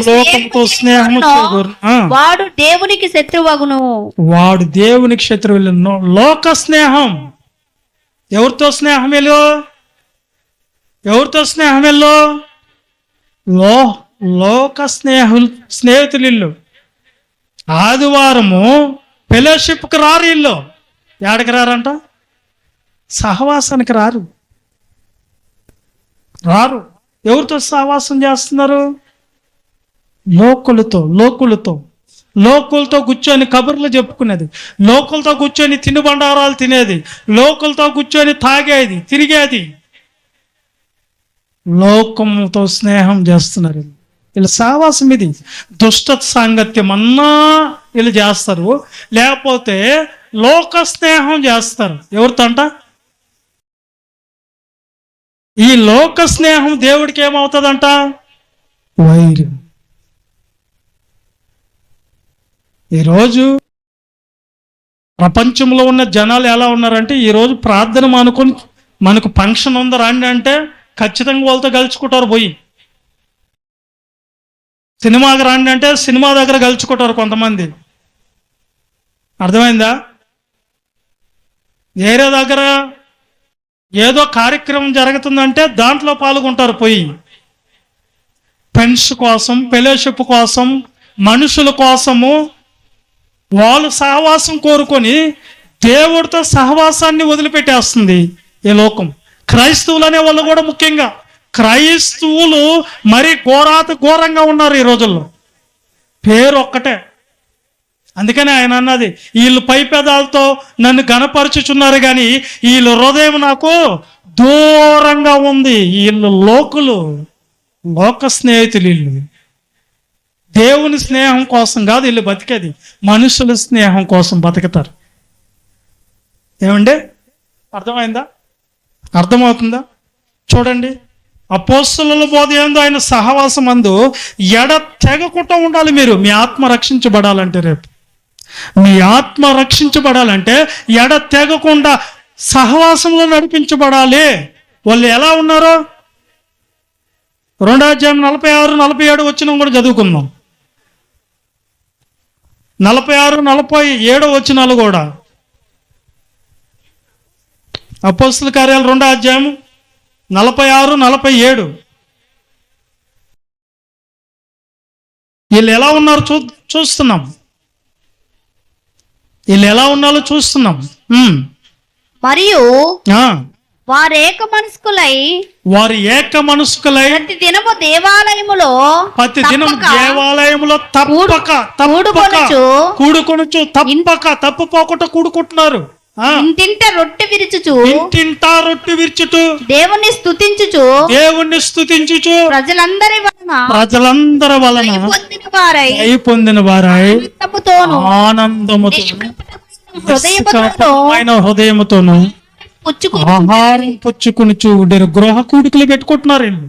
లోకంతో స్నేహం వాడు దేవునికి శత్రువగును. వాడు దేవునికి శత్రువు. లోక స్నేహం. ఎవరితో స్నేహం వెళ్ళు? ఎవరితో స్నేహం వెళ్ళు? లోక స్నేహితులు. ఆదివారము ఫెలోషిప్కి రారు వీళ్ళు. ఎక్కడికి రారంట? సహవాసానికి రారు. ఎవరితో సహవాసం చేస్తున్నారు? లోకులతో కూర్చొని కబుర్లు చెప్పుకునేది, లోకులతో కూర్చొని తినుబండారాలు తినేది, లోకులతో కూర్చొని తాగేది, తిరిగేది. లోకంతో స్నేహం చేస్తున్నారు వీళ్ళు. సహవాసం ఇది. దుష్ట సాంగత్యం అన్నా వీళ్ళు చేస్తారు, లేకపోతే లోక స్నేహం చేస్తారు. ఎవరితో అంట? ఈ లోక స్నేహం దేవుడికి ఏమవుతుందంట? వైరం. ఈరోజు ప్రపంచంలో ఉన్న జనాలు ఎలా ఉన్నారంటే, ఈరోజు ప్రార్థన మానుకొని మనకు ఫంక్షన్ ఉందా రండి అంటే ఖచ్చితంగా వాళ్ళతో కలుసుకుంటారు. పోయి సినిమాకి రండి అంటే సినిమా దగ్గర కలుసుకుంటారు కొంతమంది. అర్థమైందా? వేరే దగ్గర ఏదో కార్యక్రమం జరుగుతుందంటే దాంట్లో పాల్గొంటారు. పోయి ఫ్రెండ్స్ కోసం, ఫెలోషిప్ కోసం, మనుషుల కోసము వాళ్ళు సహవాసం కోరుకొని దేవుడితో సహవాసాన్ని వదిలిపెట్టేస్తుంది ఈ లోకం. క్రైస్తవులు అనే వాళ్ళు కూడా, ముఖ్యంగా క్రైస్తవులు మరి ఘోరంగా ఉన్నారు ఈ రోజుల్లో. పేరు ఒక్కటే. అందుకని ఆయన అన్నది, వీళ్ళు పై పెదాలతో నన్ను గణపరుచుచున్నారు కానీ వీళ్ళు హృదయం నాకు దూరంగా ఉంది. వీళ్ళు లోక స్నేహితులు. వీళ్ళు దేవుని స్నేహం కోసం కాదు వీళ్ళు బతికేది, మనుషుల స్నేహం కోసం బతుకుతారు. ఏమండి, అర్థమైందా? అర్థమవుతుందా? చూడండి, అపోస్తలుల బోధ ఏందో, ఆయన సహవాసం అందు ఎడ తెగకుండా ఉండాలి. మీరు మీ ఆత్మ రక్షించబడాలంటే, రేపు మీ ఆత్మ రక్షించబడాలంటే ఎడ తెగకుండా సహవాసంలో నడిపించబడాలి. వాళ్ళు ఎలా ఉన్నారో 2వ అధ్యాయం 46, 47 వచనం కూడా చదువుకుందాం. 46, 47 వచనాలు కూడా. అపోస్తల కార్యాలు 2వ అధ్యాయం 46, 47. వీళ్ళు ఎలా ఉన్నారు చూస్తున్నాం. వీళ్ళు ఎలా ఉన్నారో చూస్తున్నాం. మరియు వారు ఏక మనస్కులై ప్రతి దినము దేవాలయములో కూడుకొనుచు తప్పుపోకుండా కూడుకుంటున్నారు. ఇంటింట రొట్టె విరుచుచు దేవుణ్ణి స్తుతించుచు ప్రజలందరి వలన పొందిన వారై ఆనందముతో హృదయముతోను ఆహారం పుచ్చుకుని చూడరు. గృహ కూడికలు పెట్టుకుంటున్నారు వీళ్ళు.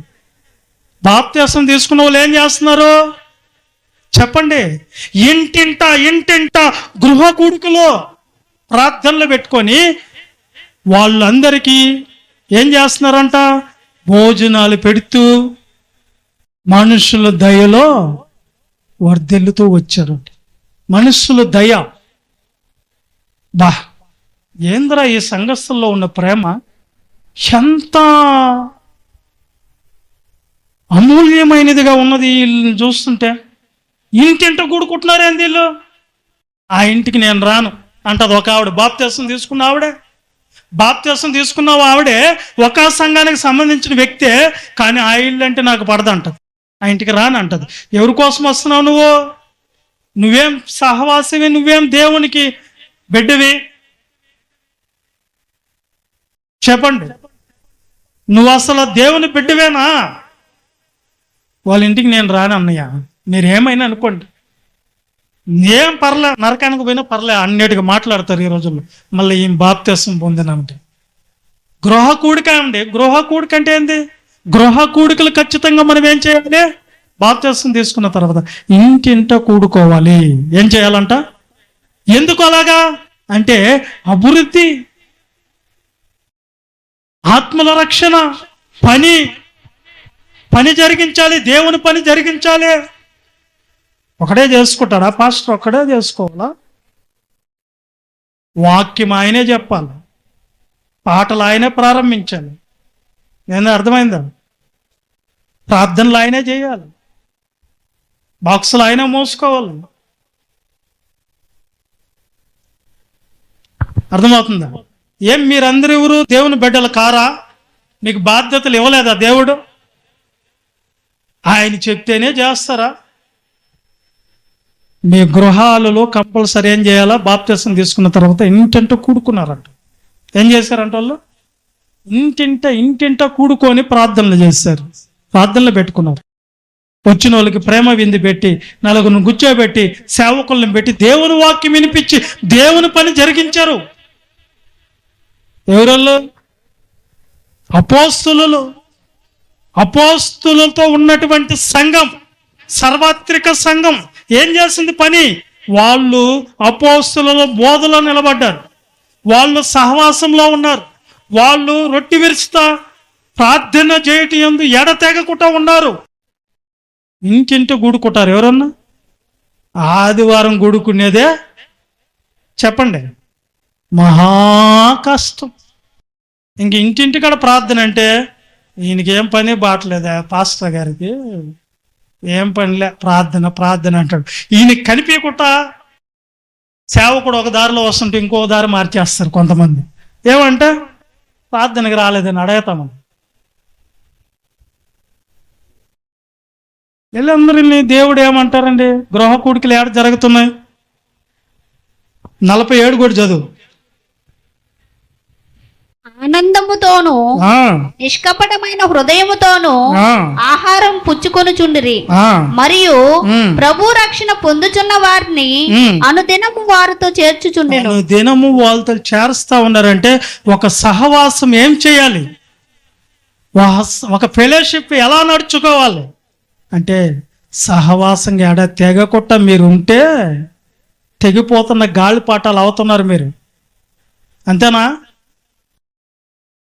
బాప్తిసం తీసుకున్న వాళ్ళు ఏం చేస్తున్నారు చెప్పండి? ఇంటింట గృహ కూడికలో ప్రార్థనలు పెట్టుకొని వాళ్ళందరికీ ఏం చేస్తున్నారంట? భోజనాలు పెడుతూ మనుషుల దయలో వర్ధిల్లుతూ వచ్చారు. మనుషుల దయ. ఏంద్రా ఈ సంఘస్థల్లో ఉన్న ప్రేమ ఎంత అమూల్యమైనదిగా ఉన్నది. వీళ్ళని చూస్తుంటే ఇంటింట కూడుకుంటున్నారేంది వీళ్ళు. ఆ ఇంటికి నేను రాను అంటది ఒక ఆవిడ. బాప్తిసం తీసుకున్నావు ఆవిడే ఒక సంఘానికి సంబంధించిన వ్యక్తే, కానీ ఆ ఇల్లు అంటే నాకు పడదంటది. ఆ ఇంటికి రాను అంటది. ఎవరి కోసం వస్తున్నావు నువ్వు? నువ్వేం సహవాసివి? నువ్వేం దేవునికి బిడ్డవి? చెప్పండి, నువ్వు అసలు దేవుని బిడ్డవేనా? వాళ్ళ ఇంటికి నేను రాను అన్నయ్య, మీరేమైనా అనుకోండి, ఏం పర్లే, నరకానికి పోయినా పర్లే అన్నిటిగా మాట్లాడతారు ఈ రోజుల్లో. మళ్ళీ ఏం బాప్తిసం పొందినంటే గృహ కూడిక అండి. గృహ కూడిక అంటే ఏంది? గృహ కూడికలు ఖచ్చితంగా మనం ఏం చేయాలి? బాప్తిసం తీసుకున్న తర్వాత ఇంటింట కూడుకోవాలి. ఏం చేయాలంట? ఎందుకు అలాగా అంటే అభివృద్ధి, ఆత్మల రక్షణ, పని జరిగించాలి. దేవుని పని జరిగించాలి. ఒకడే చేసుకుంటాడా పాస్టర్? ఒక్కడే చేసుకోవాలా? వాక్యం ఆయనే చెప్పాలి, పాటలు ఆయనే ప్రారంభించాలి. నేను అర్థమైందా? ప్రార్థనలు ఆయనే చేయాలి, బాక్సులు ఆయనే మోసుకోవాలి. అర్థమవుతుందా? ఏం మీరందరూ ఎవరు దేవుని బిడ్డలు కారా? మీకు బాధ్యతలు ఇవ్వలేదా దేవుడు? ఆయన చెప్తేనే చేస్తారా? మీ గృహాలలో కంపల్సరీ ఏం చేయాలా? బాప్తిసం తీసుకున్న తర్వాత ఇంటింట కూడుకున్నారంట. ఏం చేశారంట వాళ్ళు? ఇంటింట కూడుకొని ప్రార్థనలు చేశారు, ప్రార్థనలు పెట్టుకున్నారు. వచ్చిన వాళ్ళకి ప్రేమ విందు పెట్టి, నలుగురిని కూర్చోబెట్టి, సేవకులను పెట్టి దేవుని వాక్యం వినిపించి దేవుని పని జరిగించారు. ఎవరోళ్ళు? అపోస్తులతో ఉన్నటువంటి సంఘం, సార్వత్రిక సంఘం ఏం చేసింది పని? వాళ్ళు అపోస్తుల బోధలో నిలబడ్డారు, వాళ్ళు సహవాసంలో ఉన్నారు, వాళ్ళు రొట్టె విరుచుతా ప్రార్థన చేయటం యందు ఎడతెగకుండా ఉన్నారు. ఇంటింటి గుడుకుంటారు ఎవరన్నా? ఆదివారం గుడుకునేదే చెప్పండి, మహా కష్టం. ఇంక ఇంటింటికాడ ప్రార్థన అంటే ఈయనకి ఏం పని బాటలేదా పాస్టర్ గారికి, ఏం పనిలే ప్రార్థన అంటాడు. ఈయనకి కనిపించకుండా సేవకుడు ఒక దారిలో వస్తుంటే ఇంకో దారి మార్చేస్తారు కొంతమంది. ఏమంటే ప్రార్థనకి రాలేదని అడగతామని. వీళ్ళందరినీ దేవుడు ఏమంటారండి? గృహ కూడికలు ఏడ జరుగుతున్నాయి? 47 కూడా చదువు. ఆనందముతోను ఆ, నిష్కపటమైన హృదయముతోను ఆ, ఆహారం పుచ్చుకొనుచుండిరి. ఆ, మరియు ఉమ్. ప్రభు రక్షణ పొందుచున్న వారిని ఉమ్. అనుదినము వారితో చేర్చుచుండెను. దినము వాళ్ళతో చేరుస్తా ఉన్నారంటే ఒక సహవాసం ఏం చేయాలి, ఒక ఫెలోషిప్ ఎలా నడుచుకోవాలి అంటే సహవాసంగా ఎడ తెగకుండా మీరు ఉంటే తెగిపోతున్న గాలిపాటాలు అవుతున్నారు మీరు. అంతేనా?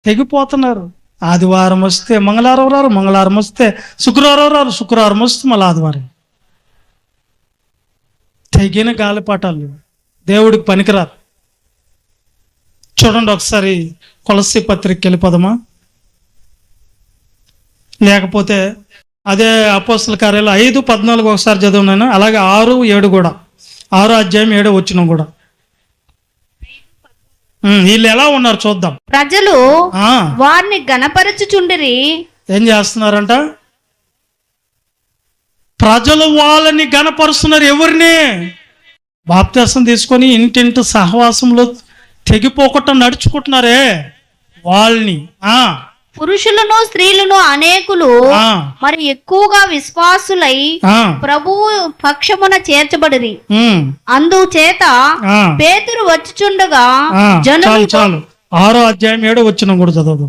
తెగిపోతున్నారు. ఆదివారం వస్తే మంగళవారం రారు, మంగళవారం వస్తే శుక్రవారం రారు, శుక్రవారం వస్తే మళ్ళీ ఆదివారం. తెగిన గాలిపాటాలు దేవుడికి పనికిరారు. చూడండి ఒకసారి కొలస్సీ పత్రికకి వెళ్ళిపోదామా? లేకపోతే అదే అపోస్తల కార్యాలు 5:14 ఒకసారి చదువున్నాను, అలాగే 6, 7 కూడా, 6వ అధ్యాయం 7వ వచనం కూడా. వీళ్ళు ఎలా ఉన్నారు చూద్దాం. ప్రజలు ఆ, వారిని గణపరచుచుండిరి. ఏం చేస్తున్నారంట? ప్రజలు వాళ్ళని గణపరుస్తున్నారు. ఎవరిని? బాప్తిసం తీసుకొని ఇంటింటి సహవాసంలో తెగిపోకుండా నడుచుకుంటున్నారే వాళ్ళని. పురుషులను స్త్రీలను అనేకులు ఆ, మరి ఎక్కువగా విశ్వాసులై ఆ, ప్రభువు పక్షమున చేర్చబడిరి. ఉమ్, అందుచేత ఆ, పేతురు వచ్చుచుండగా ఆ, జనులు చాలు 6వ అధ్యాయం 7వ వచనం కూడా చదవదు.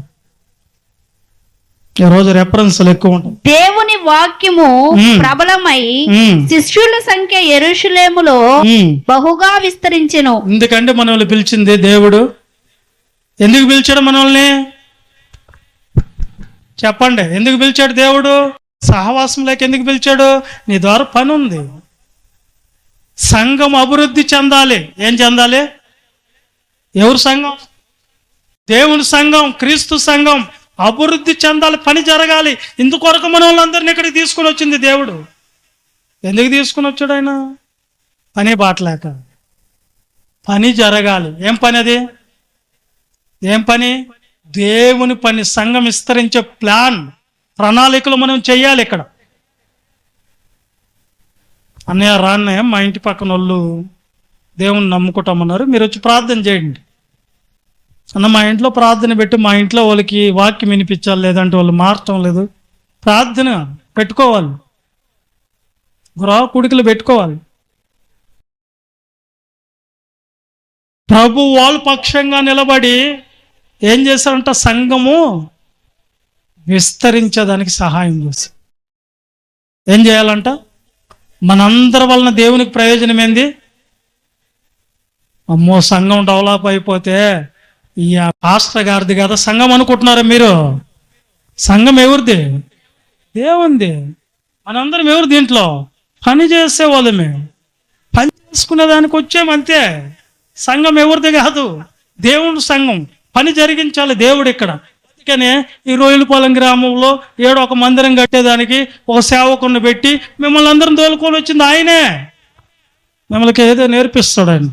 ఈ రోజు రెఫరెన్స్లు ఎక్కువ ఉంటాయి. దేవుని వాక్యము ఉమ్. ప్రబలమై ఉమ్, శిష్యుల సంఖ్య యెరూషలేములో ఉమ్. బహుగా విస్తరించెను. ఎందుకంటే మనల్ని పిలిచింది దేవుడు. ఎందుకు పిలిచాడు మనల్ని? చెప్పండి, ఎందుకు పిలిచాడు దేవుడు? సహవాసంలోకి ఎందుకు పిలిచాడు? నీ ద్వారా పని ఉంది. సంఘం అభివృద్ధి చెందాలి. ఏం చెందాలి? ఎవరు సంఘం? దేవుని సంఘం, క్రీస్తు సంఘం అభివృద్ధి చెందాలి, పని జరగాలి. ఇందుకొరకు మన వాళ్ళందరినీ ఇక్కడికి తీసుకుని వచ్చింది దేవుడు. ఎందుకు తీసుకుని వచ్చాడు ఆయన? పని బాటలేక. పని జరగాలి. ఏం పని అది? ఏం పని? దేవుని పని. సంఘం విస్తరించే ప్రణాళికలు మనం చెయ్యాలి. ఇక్కడ అన్నయ్య రాన్నయ్య మా ఇంటి పక్కన వాళ్ళు దేవుని నమ్ముకుంటామన్నారు, మీరు వచ్చి ప్రార్థన చేయండి అన్న. మా ఇంట్లో ప్రార్థన పెట్టి మా ఇంట్లో వాళ్ళకి వాక్యం వినిపించాలి, లేదంటే వాళ్ళు మార్చడం లేదు. ప్రార్థన పెట్టుకోవాలి, గృహ కుడికలు పెట్టుకోవాలి. ప్రభు వాళ్ళ పక్షంగా నిలబడి ఏం చేశారంట? సంఘము విస్తరించేదానికి సహాయం చేసి ఏం చేయాలంట? మనందరి వలన దేవునికి ప్రయోజనం ఏంది? అమ్మో, సంఘం డెవలప్ అయిపోతే ఈ పాస్టర్ గారిది కదా సంఘం అనుకుంటున్నారా మీరు? సంఘం ఎవరిది? దేవుంది. మనందరం ఎవరు? దీంట్లో పని చేసే వాళ్ళమే, పని చేసుకునే దానికి వచ్చామంతే. సంఘం ఎవరిది కాదు, దేవుని సంఘం. పని జరిగించాలి దేవుడు ఇక్కడ. అందుకనే ఈ రోయిలపాలెం గ్రామంలో ఒక మందిరం కట్టేదానికి ఒక సేవకుని పెట్టి మిమ్మల్ని అందరం తోలుకొని వచ్చింది ఆయనే. మిమ్మల్ని ఏదో నేర్పిస్తాడు ఆయన,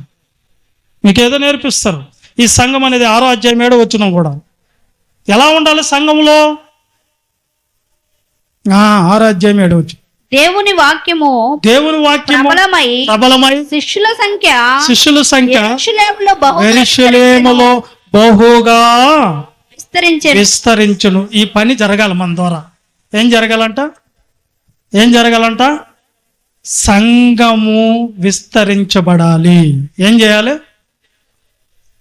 మీకు ఏదో నేర్పిస్తారు. ఈ సంఘం అనేది 6వ అధ్యాయం 7వ వచనం కూడా. ఎలా ఉండాలి సంఘంలో? 6వ అధ్యాయం 7వ వచనం. దేవుని వాక్యము ప్రబలమై శిష్యుల సంఖ్య యెరూషలేములో బహుగా విస్తరించెను. ఈ పని జరగాలి మన ద్వారా. ఏం జరగాలంట? సంఘము విస్తరించబడాలి. ఏం చేయాలి?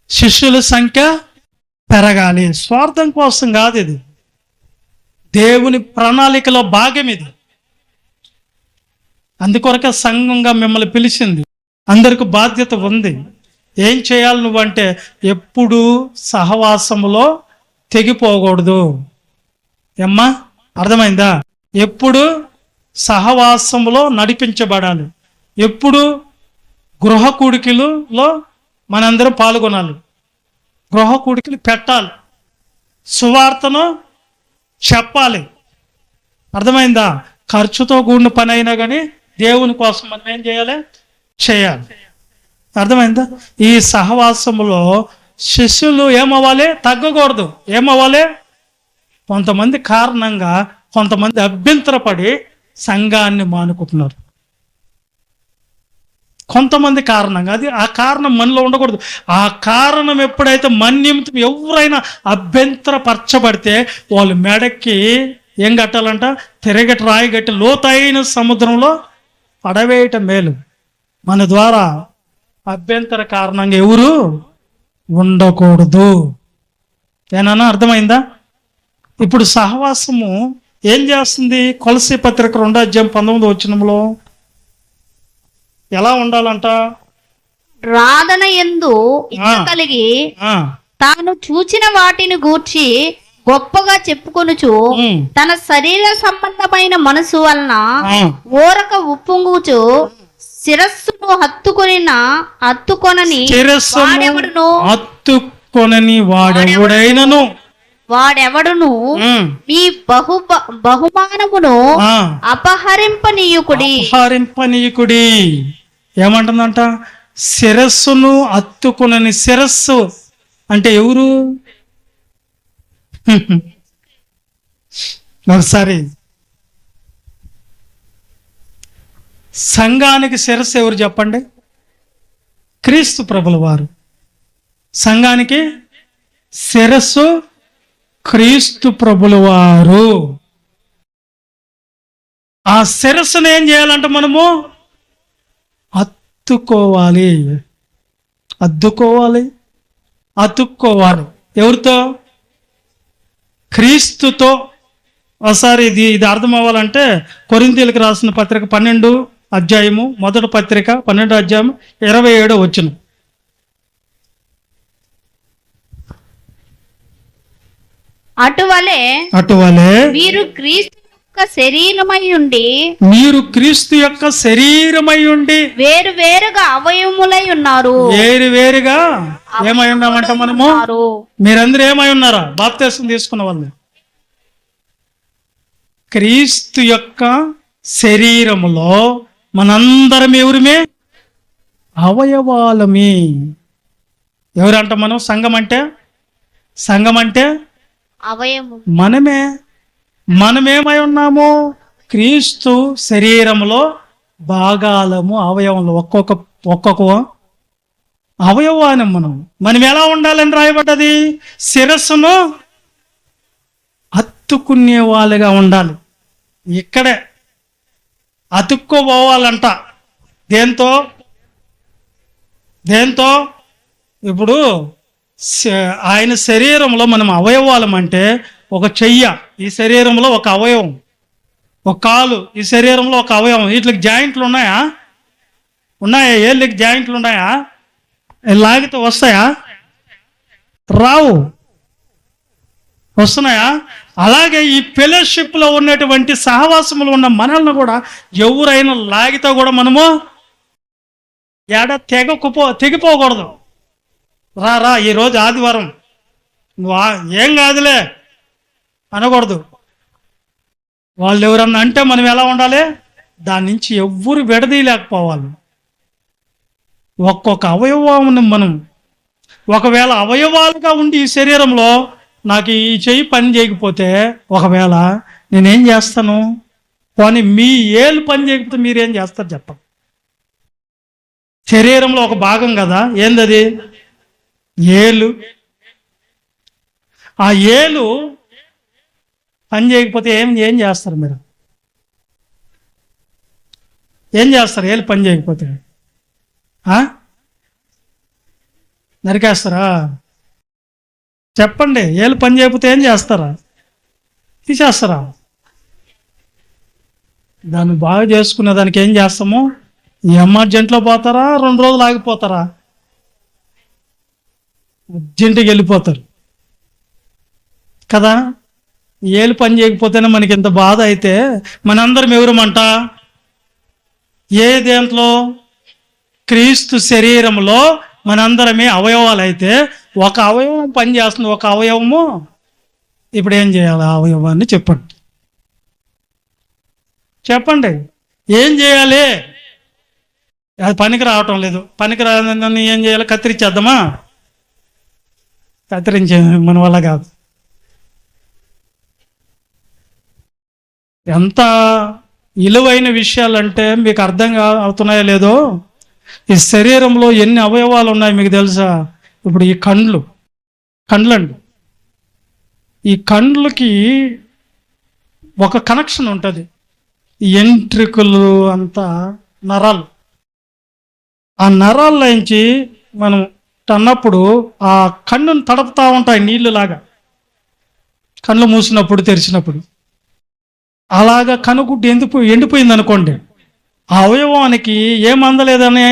శిష్యుల సంఖ్య పెరగాలి. స్వార్థం కోసం కాదు, ఇది దేవుని ప్రణాళికలో భాగం. ఇది అందుకొరకే సంఘంగా మిమ్మల్ని పిలిచింది. అందరికి బాధ్యత ఉంది. ఏం చేయాలి నువ్వంటే ఎప్పుడు సహవాసములో తెగిపోకూడదు. ఏమ్మా, అర్థమైందా? ఎప్పుడు సహవాసములో నడిపించబడాలి. ఎప్పుడు గృహ కూడికలలో మనందరం పాల్గొనాలి. గృహ కూడికలు పెట్టాలి. సువార్తను చెప్పాలి. అర్థమైందా? ఖర్చుతో కూడిన పని అయినా కానీ దేవుని కోసం మనం ఏం చేయాలి. అర్థమైందా? ఈ సహవాసములో శిష్యులు ఏమవ్వాలి? తగ్గకూడదు. ఏమవ్వాలి? కొంతమంది కారణంగా కొంతమంది అభ్యంతరపడి సంఘాన్ని మానుకుంటున్నారు. కొంతమంది కారణంగా, అది ఆ కారణం మనలో ఉండకూడదు. ఆ కారణం ఎప్పుడైతే మన నిమిత్తం ఎవరైనా అభ్యంతరపరచబడితే వాళ్ళు మెడకి ఏం కట్టాలంట? తిరగటి రాయి గట్టి లోతైన సముద్రంలో పడవేయటం మేలు. మన ద్వారా అభ్యంతర కారణంగా ఎవరు ఉండకూడదు. ఏనన్నా అర్థమైందా? ఇప్పుడు సహవాసము ఏం చేస్తుంది? కొలసీ పత్రిక 2:19 ఎలా ఉండాలంట? రాధన యందు ఇచ్చ కలిగి తాను చూచిన వాటిని గూర్చి గొప్పగా చెప్పుకొనుచు తన శరీర సంబంధమైన మనసు వలన ఓరక ఉప్పొంగుచు శిరస్సును హత్తుకొనని వాడెవడును మీ బహుమానమును అపహరింపనీయుకుడి. ఏమంటుందంట? శిరస్సును హత్తుకొనని. శిరస్సు అంటే ఎవరు? ఒకసారి సంఘానికి శిరస్సు ఎవరు చెప్పండి? క్రీస్తు ప్రభుల వారు. సంఘానికి శిరస్సు క్రీస్తు ప్రభుల వారు. ఆ శిరస్సును ఏం చేయాలంటే మనము అతుక్కోవాలి. ఎవరితో? క్రీస్తుతో. ఒకసారి ఇది అర్థం అవ్వాలంటే కొరింథీయులకు రాసిన పత్రిక 12 అధ్యాయము, మొదటి పత్రిక 12 అధ్యాయం 27 వచనం. అటువలే మీరు క్రీస్తు యొక్క శరీరమై ఉండి వేరువేరుగా అవయములై ఉన్నారు. వేరువేరుగా ఏమై ఉన్నామంట మనము? మీరందరూ ఏమై ఉన్నారా? బాప్తిసం తీసుకున్న వాళ్ళు క్రీస్తు యొక్క శరీరములో మనందరం ఎవరిమే? అవయవాలమే. ఎవరంట మనం? సంఘం అంటే అవయము మనమేమై ఉన్నాము? క్రీస్తు శరీరంలో భాగాలము, అవయవంలో ఒక్కొక్క అవయవాన్ని మనం ఎలా ఉండాలని రాయబడ్డది? శిరస్సును అతుక్కునే వాళ్ళుగా ఉండాలి. ఇక్కడే అతుక్కోపోవాలంట. దేంతో? ఇప్పుడు ఆయన శరీరంలో మనం అవయవాలం అంటే ఒక చెయ్య ఈ శరీరంలో ఒక అవయవం, ఒక కాలు ఈ శరీరంలో ఒక అవయవం. వీటికి జాయింట్లు ఉన్నాయా? ఏళ్ళకి జాయింట్లు ఉన్నాయా? లాగితే వస్తాయా? రావు. వస్తున్నాయా? అలాగే ఈ ఫెలోషిప్లో ఉన్నటువంటి సహవాసములు ఉన్న మనల్ని కూడా ఎవరైనా లాగితే కూడా మనము తెగిపోకూడదు. రా ఈరోజు ఆదివారం, నువ్వు ఏం కాదులే అనకూడదు. వాళ్ళు ఎవరన్నా అంటే మనం ఎలా ఉండాలి? దాని నుంచి ఎవ్వరు విడదీయలేకపోవాలి. ఒక్కొక్క అవయవాన్ని మనం ఒకవేళ అవయవాలుగా ఉండి ఈ శరీరంలో నాకు ఈ చెయ్యి పని చేయకపోతే ఒకవేళ నేనేం చేస్తాను? కానీ మీ ఏళ్ళు పని చేయకపోతే మీరేం చేస్తారు చెప్పండి? శరీరంలో ఒక భాగం కదా, ఏందది? ఏలు. ఆ ఏలు పని చేయకపోతే ఏం చేస్తారు మీరు? ఏం చేస్తారు? ఏలు పని చేయకపోతే నరికేస్తారా? చెప్పండి, ఏళ్ళు పని చేయకపోతే ఏం చేస్తారా? తీసేస్తారా? దాన్ని బాగా చేసుకునే దానికి ఏం చేస్తాము? ఎమర్జెంట్లో పోతారా, 2 రోజులు ఆగిపోతారా? అర్జెంటుగా వెళ్ళిపోతారు కదా. ఏళ్ళు పని చేయకపోతేనే మనకి ఇంత బాధ అయితే మనందరం ఎవరమంట? ఏ దేంట్లో? క్రీస్తు శరీరంలో మనందరమే అవయవాలు అయితే ఒక అవయవం పని చేస్తుంది, ఒక అవయవము. ఇప్పుడు ఏం చేయాలి ఆ అవయవాన్ని? చెప్పండి చెప్పండి, ఏం చేయాలి? అది పనికి రావటం లేదు. పనికి రాదని ఏం చేయాలి? కత్తిరించేద్దామా? కత్తిరించే మన వల్ల కాదు. ఎంత విలువైన విషయాలంటే మీకు అర్థం అవుతున్నాయో లేదో. ఈ శరీరంలో ఎన్ని అవయవాలు ఉన్నాయి మీకు తెలుసా? ఇప్పుడు ఈ కండ్లండి, ఈ కండ్లకి ఒక కనెక్షన్ ఉంటుంది. ఈ ఎంట్రికలు అంతా నరాలు. ఆ నరాల్లోంచి మనం అన్నప్పుడు ఆ కన్నును తడుపుతూ ఉంటాయి నీళ్ళులాగా, కళ్ళు మూసినప్పుడు తెరిచినప్పుడు. అలాగా కనుగుడ్డు ఎండిపోయింది అనుకోండి, ఆ అవయవానికి ఏం అందలేదని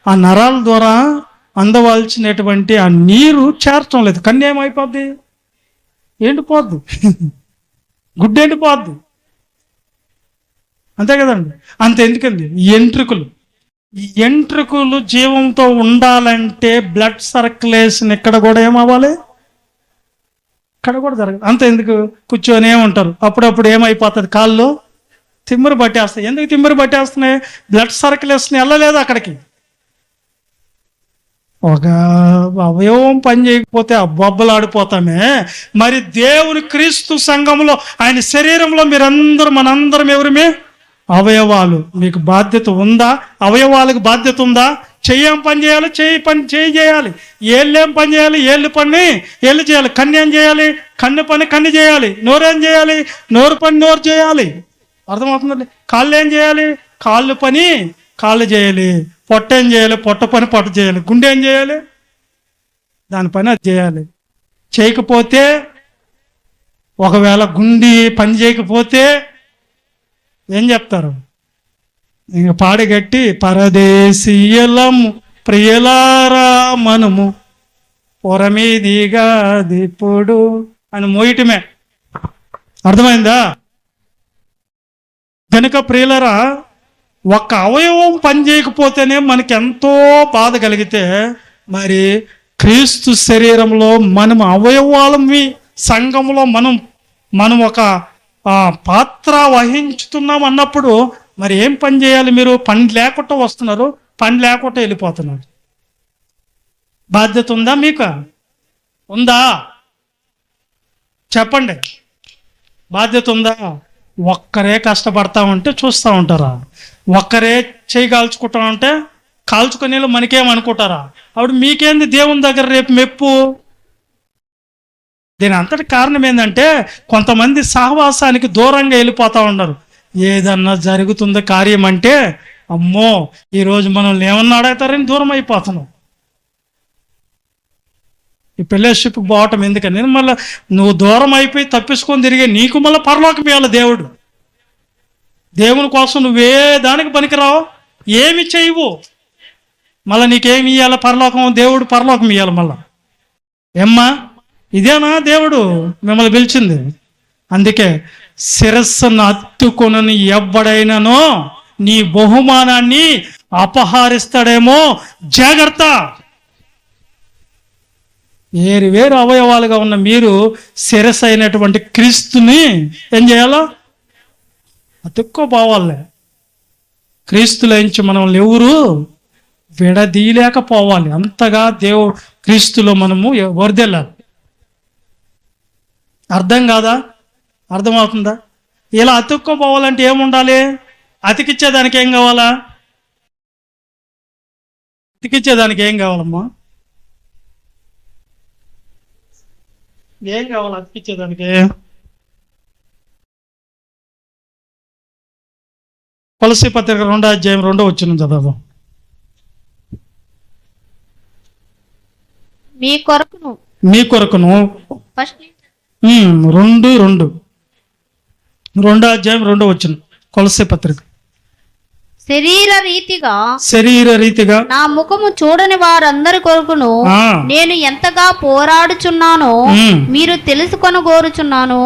ఆ నరాల ద్వారా అందవలసినటువంటి ఆ నీరు చేరటం లేదు. కన్ను ఏమైపోద్ది? ఎండిపోద్ది. గుడ్డు ఎండిపోద్ది. అంతే కదండి. అంత ఎందుకండి? ఈ ఎంట్రుకలు జీవంతో ఉండాలంటే బ్లడ్ సర్క్యులేషన్ ఇక్కడ కూడా ఏమవ్వాలి? ఇక్కడ కూడా జరగదు. అంత ఎందుకు? కూర్చొని ఏమంటారు, అప్పుడప్పుడు ఏమైపోతుంది, కాళ్ళు తిమ్మిరి పట్టేస్తాయి. ఎందుకు తిమ్మిరి పట్టేస్తున్నాయి? బ్లడ్ సర్క్యులేషన్ వెళ్ళలేదు అక్కడికి. ఒక అవయవం పని చేయకపోతే బొబ్బలాడిపోతామే. మరి దేవుని క్రీస్తు సంఘంలో ఆయన శరీరంలో మనందరం ఎవరిమే? అవయవాలు. మీకు బాధ్యత ఉందా? అవయవాలకు బాధ్యత ఉందా? చెయ్యేం పని చేయాలి? చేయి చేయాలి. ఏళ్ళేం పని చేయాలి? ఏళ్ళు చేయాలి. కన్ను ఏం చేయాలి? కన్ను చేయాలి. నోరేం చేయాలి? నోరు చేయాలి. అర్థమవుతుందండి. కాళ్ళు ఏం చేయాలి? కాళ్ళు చేయాలి. పొట్ట ఏం చేయాలి? పొట్ట చేయాలి. గుండె ఏం చేయాలి? దాని పని అది చేయాలి. చేయకపోతే, ఒకవేళ గుండె పని చేయకపోతే ఏం చెప్తారు? ఇంక పాడిగట్టి పరదేశీయులము ప్రియులారా మనము పొరమీదిగా దిప్పుడు అని మోయటమే. అర్థమైందా? కనుక ప్రియులరా, ఒక్క అవయవం పని చేయకపోతేనే మనకి ఎంతో బాధ కలిగితే, మరి క్రీస్తు శరీరంలో మనం అవయవాలమి సంఘంలో మనం ఒక పాత్ర వహించుతున్నాం అన్నప్పుడు మరి ఏం పని చేయాలి? మీరు పని లేకుండా వస్తున్నారు, పని లేకుండా వెళ్ళిపోతున్నారు. బాధ్యత ఉందా? మీకు ఉందా? చెప్పండి, బాధ్యత ఉందా? ఒక్కరే కష్టపడతా ఉంటే చూస్తూ ఉంటారా? ఒక్కరే చేయి కాల్చుకుంటా ఉంటే కాల్చుకునే మనకేమనుకుంటారా? అప్పుడు మీకేంది దేవుని దగ్గర రేపు మెప్పు? దీని అంతటి కారణం ఏంటంటే కొంతమంది సహవాసానికి దూరంగా వెళ్ళిపోతూ ఉన్నారు. ఏదన్నా జరుగుతుందో కార్యం అంటే, అమ్మో ఈరోజు మనల్ని ఏమన్నా అడుగుతారని దూరం అయిపోతున్నాం. ఈ ఫెలోషిప్ పోవటం ఎందుకని? మళ్ళీ నువ్వు దూరం అయిపోయి తప్పించుకొని తిరిగే నీకు మళ్ళీ పరలోకం ఇవ్వాలి దేవుడు. దేవుని కోసం నువ్వే దానికి పనికిరావు, ఏమి చేయవు. మళ్ళీ నీకేమి ఇవ్వాలి? పరలోకం. దేవుడు పరలోకం ఇవ్వాలి మళ్ళా. ఏమ్మా, ఇదేనా దేవుడు మిమ్మల్ని పిలిచింది? అందుకే శిరస్సును అత్తుకొనని ఎవ్వడైనానో నీ బహుమానాన్ని అపహరిస్తాడేమో, జాగ్రత్త. వేరు అవయవాలుగా ఉన్న మీరు శిరస్సు అయినటువంటి క్రీస్తుని ఏం చేయాలో అతుక్కోపోవాలి. క్రీస్తులోంచి మనల్ని ఎవరు విడదీయలేకపోవాలి. అంతగా క్రీస్తులో మనము వరదెళ్ళాలి. అర్థం కాదా? అర్థమవుతుందా? ఇలా అతుక్కోపోవాలంటే ఏముండాలి? అతికిచ్చేదానికి ఏం కావాలా? అతికిచ్చేదానికి ఏం కావాలమ్మా? ఏం కావాలి అతికిచ్చేదానికి? కొలస్సీ పత్రిక 2వ అధ్యాయం 2వ వచనం చదవదాం. మీ కొరకును మీ కొరకును ఫస్ట్ 2 అధ్యాయం 2 వచనం కొలస్సీ పత్రిక. శరీర రీతిగా నా ముఖము చూడని వారందరి కొరకును నేను ఎంతగా పోరాడుచున్నానో మీరు తెలుసుకొని కోరుచున్నాను.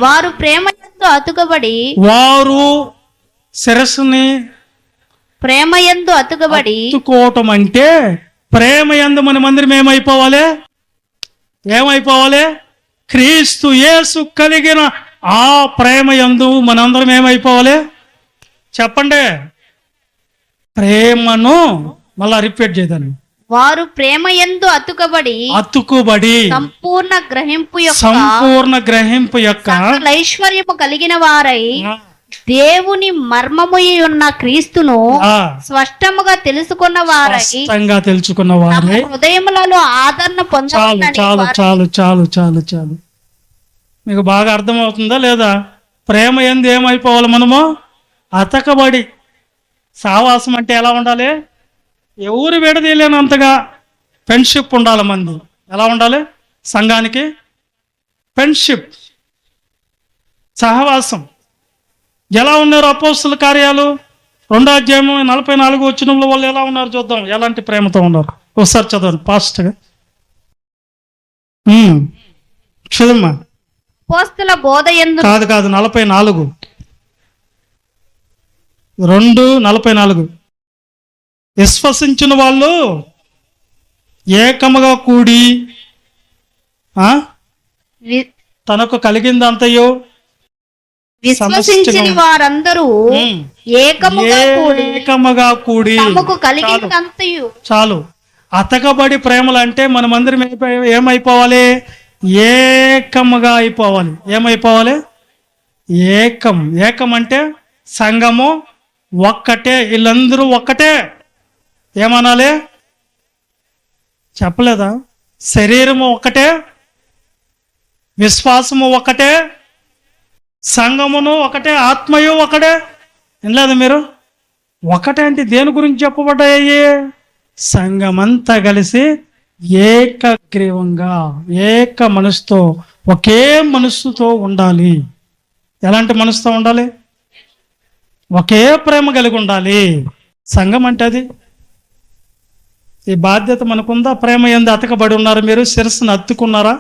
వారు ప్రేమయందు వారు శిరస్సుని ప్రేమయందు అతుకోవటం అంటే ప్రేమయందు మనమందరం ఏమైపోవాలి? క్రీస్తు యేసు కలిగిన ఆ ప్రేమయందు మనందరం ఏమైపోవాలి? చెప్పండి. ప్రేమను మళ్ళా రిపీట్ చేద్దాను. వారు ప్రేమయందు అతుకుబడి సంపూర్ణ గ్రహింపు యొక్క ఐశ్వర్యము కలిగిన వారై దేవుని మర్మము ఉన్న క్రీస్తును స్పష్టముగా తెలుసుకున్న వారై హృదయములలో ఆదరణ పొందాలి. చాలు. మీకు బాగా అర్థమవుతుందా లేదా? ప్రేమ ఎందు ఏమైపోవాలి మనము? అతకబడి. సావాసం అంటే ఎలా ఉండాలి? ఎవరు విడదీయలేనంతగా ఫ్రెండ్షిప్ ఉండాలి. మంది ఎలా ఉండాలి? సంఘానికి ఫ్రెండ్షిప్, సహవాసం. ఎలా ఉన్నారు అపోస్తుల కార్యాలు 2 అధ్యాయం 44 వచనంలో వాళ్ళు ఎలా ఉన్నారు చూద్దాం. ఎలాంటి ప్రేమతో ఉన్నారు ఒకసారి చదవండి ఫాస్ట్గా. చదమ్మా. అపోస్తల బోధ యందు కాదు 44 2:44 విశ్వసించిన వాళ్ళు ఏకముగా కూడి తనకు కలిగిందంతయో విశ్వసించిన వారందరూ ఏకముగా కూడి కలిగిందంతయు. చాలు. అతకబడి ప్రేమలు అంటే మనమందరం ఏమైపోవాలి? ఏకముగా అయిపోవాలి. ఏమైపోవాలి? ఏకం అంటే సంఘము ఒక్కటే, వీళ్ళందరూ ఒక్కటే. ఏమనాలి? చెప్పలేదా? శరీరము ఒక్కటే, విశ్వాసము ఒక్కటే, సంఘమును ఒకటే, ఆత్మయు ఒకటే. వినలేదు మీరు? ఒకటే అంటే దేని గురించి చెప్పబడ్డాయి? సంఘమంతా కలిసి ఏకగ్రీవంగా ఏక మనసుతో ఒకే మనస్సుతో ఉండాలి. ఎలాంటి మనసుతో ఉండాలి? ఒకే ప్రేమ కలిగి ఉండాలి. సంఘం అంటే అది. ఈ బాధ్యత మనకుందా? ప్రేమ ఎందు అతకబడి ఉన్నారు. మీరు శిరస్సును అతుక్కున్నారా?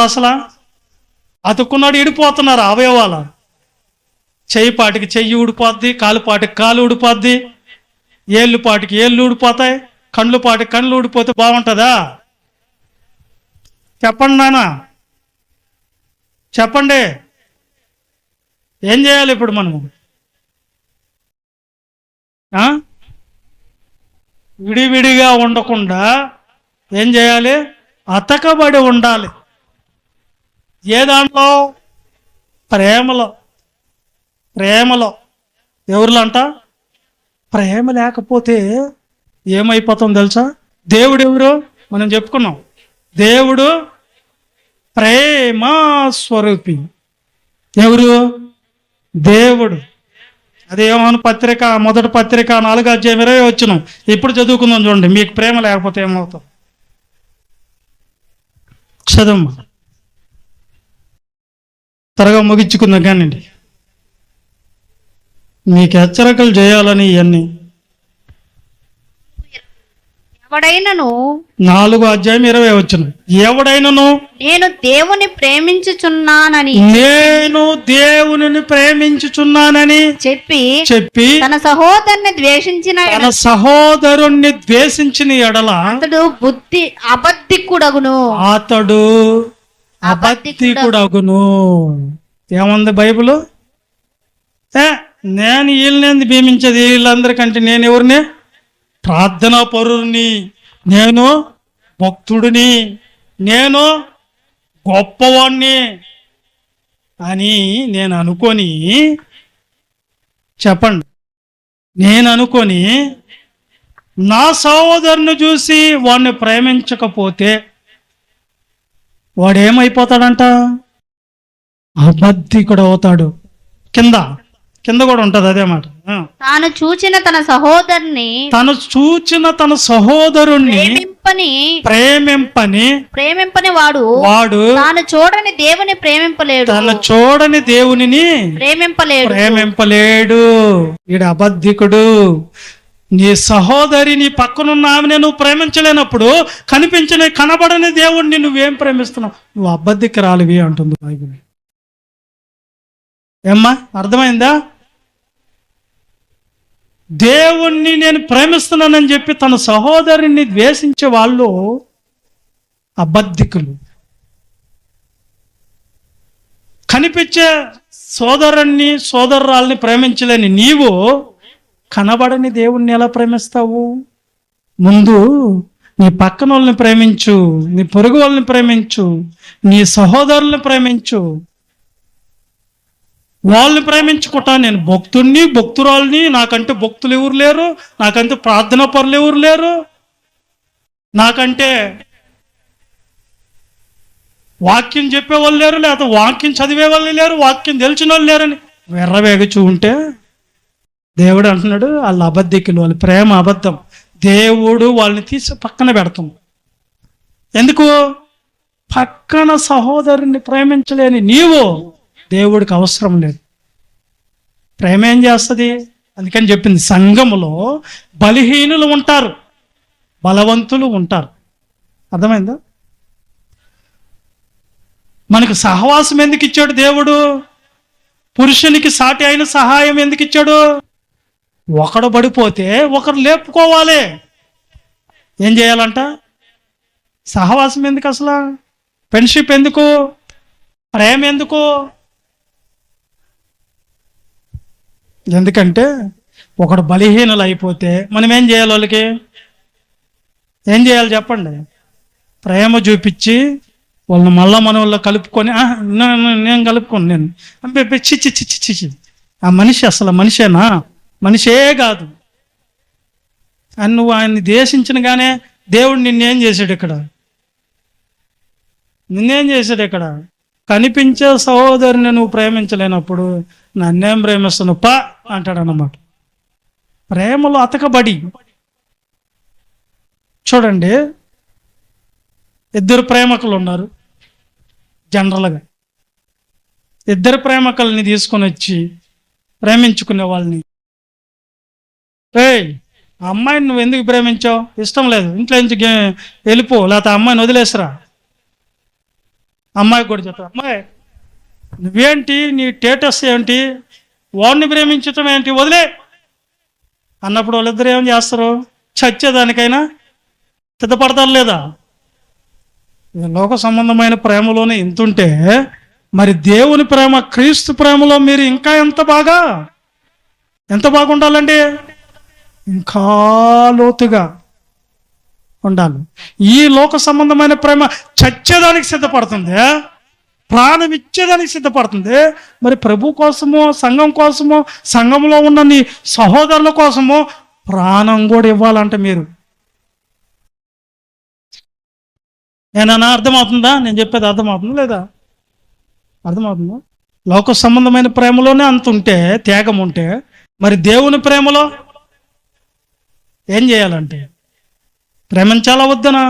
అసలు అతుక్కున్నాడు. ఇడిపోతున్నారు అవయవాల. చెయ్యి పాటికి చెయ్యి ఊడిపోద్ది, కాలు పాటికి కాలు ఊడిపోద్ది, ఏళ్ళు పాటికి ఏళ్ళు ఊడిపోతాయి, కళ్ళు పాటికి కళ్ళు ఊడిపోతే బాగుంటుందా? చెప్పండి నాన్న, చెప్పండి. ఏం చేయాలి ఇప్పుడు మనము? విడివిడిగా ఉండకుండా ఏం చేయాలి? అతకబడి ఉండాలి. ఏ దాంట్లో? ప్రేమలో. ఎవరిలో అంట? ప్రేమ లేకపోతే ఏమైపోతాం తెలుసా? దేవుడు ఎవరు? మనం చెప్పుకున్నాం. దేవుడు ప్రేమ స్వరూపి. ఎవరు? దేవుడు. అది యోహాను పత్రిక, మొదటి పత్రిక 4 అధ్యాయం 20 వచనం. ఇప్పుడు చదువుకుందాం చూడండి. మీకు ప్రేమ లేకపోతే ఏమవుతాం? చదమ్మా, త్వరగా ముగించుకుందాం. కానివ్వండి, మీకు హెచ్చరికలు చేయాలని ఇవన్నీ. ఎవడైనను 4 అధ్యాయం 20 వచనం. ఎవడైనను నేను దేవుని ప్రేమించుచున్నానని చెప్పి తన సహోదరుణ్ణి ద్వేషించిన ఎడల అతడు అబద్ధికుడగును. ఏముంది బైబిల్? నేను వీళ్ళని భీమించేది. వీళ్ళందరికంటే నేను ఎవరిని? ప్రార్థనా పరుని, నేను భక్తుడిని, నేను గొప్పవాణ్ణి అని నేను అనుకొని, చెప్పండి, నేను అనుకొని నా సహోదరుని చూసి వాడిని ప్రేమించకపోతే వాడు ఏమైపోతాడంట? అబద్ధికుడు అవుతాడు. కింద కూడా ఉంటుంది అదే మాట. తాను చూచిన తన సహోదరుని తన సహోదరుణ్ణి ప్రేమింపని వాడు తాను చూడని దేవుని ప్రేమింపలేడు. ఈడు అబద్ధికుడు. నీ సహోదరి నీ పక్కనున్న ఆమెను నువ్వు ప్రేమించలేనప్పుడు కనబడని దేవుణ్ణి నువ్వేం ప్రేమిస్తున్నావు? నువ్వు అబద్ధికురాలివి అంటుంది బైబిల్. ఏమ్మా, అర్థమైందా? దేవుణ్ణి నేను ప్రేమిస్తున్నానని చెప్పి తన సహోదరుని ద్వేషించే వాళ్ళు అబద్ధికులు. కనిపించే సోదరురాల్ని ప్రేమించలేని నీవు కనబడని దేవుణ్ణి ఎలా ప్రేమిస్తావు? ముందు నీ పక్కన వాళ్ళని ప్రేమించు, నీ పొరుగు వాళ్ళని ప్రేమించు, నీ సహోదరుల్ని ప్రేమించు. వాళ్ళని ప్రేమించుకుంటా నేను భక్తురాల్ని, నాకంటే భక్తులు ఎవరు లేరు, నాకంటే ప్రార్థనా పరులు ఎవరు లేరు, నాకంటే వాక్యం చెప్పేవాళ్ళు లేరు, లేకపోతే వాక్యం చదివే వాళ్ళు లేరు, వాక్యం తెలిసిన వాళ్ళు లేరని వెర్రవేగచూ ఉంటే దేవుడు అంటున్నాడు వాళ్ళ అబద్ధికులు, వాళ్ళ ప్రేమ అబద్ధం. దేవుడు వాళ్ళని తీసి పక్కన పెడతాం. ఎందుకు? పక్కన సహోదరుని ప్రేమించలేని నీవు దేవుడికి అవసరం లేదు. ప్రేమ ఏం చేస్తుంది? అందుకని చెప్పింది, సంఘములో బలహీనులు ఉంటారు, బలవంతులు ఉంటారు. అర్థమైందా? మనకు సహవాసం ఎందుకు ఇచ్చాడు దేవుడు? పురుషునికి సాటి అయిన సహాయం ఎందుకు ఇచ్చాడు? ఒకడు పడిపోతే ఒకరు లేపుకోవాలి. ఏం చేయాలంట? సహవాసం ఎందుకు అసలు? ఫ్రెండ్షిప్ ఎందుకు? ప్రేమ ఎందుకు? ఎందుకంటే ఒకడు బలహీనులు అయిపోతే మనం ఏం చేయాలి? వాళ్ళకి ఏం చేయాలి చెప్పండి? ప్రేమ చూపించి వాళ్ళని మళ్ళా మన వాళ్ళు కలుపుకొని, నేను కలుపుకోను, నేను చిచ్చి ఆ మనిషి అసలు మనిషేనా? మనిషే కాదు అని నువ్వు ఆయన్ని దేశించినగానే దేవుడు నిన్నేం చేశాడు ఇక్కడ? కనిపించే సహోదరుని నువ్వు ప్రేమించలేనప్పుడు నన్నేం ప్రేమిస్తున్నావు పా అంటాడు అన్నమాట. ప్రేమలో అతకబడి చూడండి, ఇద్దరు ప్రేమకులు ఉన్నారు. జనరల్గా ఇద్దరు ప్రేమకుల్ని తీసుకొని వచ్చి ప్రేమించుకునే వాళ్ళని, ఆ అమ్మాయిని నువ్వు ఎందుకు ప్రేమించావు? ఇష్టం లేదు, ఇంట్లో నుంచి వెళ్ళిపో, లేకపోతే అమ్మాయిని వదిలేసిరా. అమ్మాయికి కూడా చెప్తా, అమ్మాయి నువ్వేంటి, నీ స్టేటస్ ఏంటి, వాడిని ప్రేమించటం ఏంటి, వదిలే అన్నప్పుడు వాళ్ళిద్దరు ఏం చేస్తారు? చచ్చేదానికైనా సిద్ధపడతారు లేదా? లోక సంబంధమైన ప్రేమలోనే ఇంతుంటే మరి దేవుని ప్రేమ, క్రీస్తు ప్రేమలో మీరు ఇంకా ఎంత బాగుండాలండి? ఇంకా లోతుగా ఉండాలి. ఈ లోక సంబంధమైన ప్రేమ చచ్చేదానికి సిద్ధపడుతుంది, ప్రాణం ఇచ్చేదానికి సిద్ధపడుతుంది. మరి ప్రభు కోసమో, సంఘం కోసమో, సంఘంలో ఉన్న నీ సహోదరుల కోసమో ప్రాణం కూడా ఇవ్వాలంటే మీరు ఏమన్నా అర్థమవుతుందా? నేను చెప్పేది అర్థమవుతుందా లేదా? అర్థమవుతుందా? లోక సంబంధమైన ప్రేమలోనే అంత ఉంటే, త్యాగం ఉంటే, మరి దేవుని ప్రేమలో ఏం చేయాలంటే ప్రేమించాలా వద్దనా?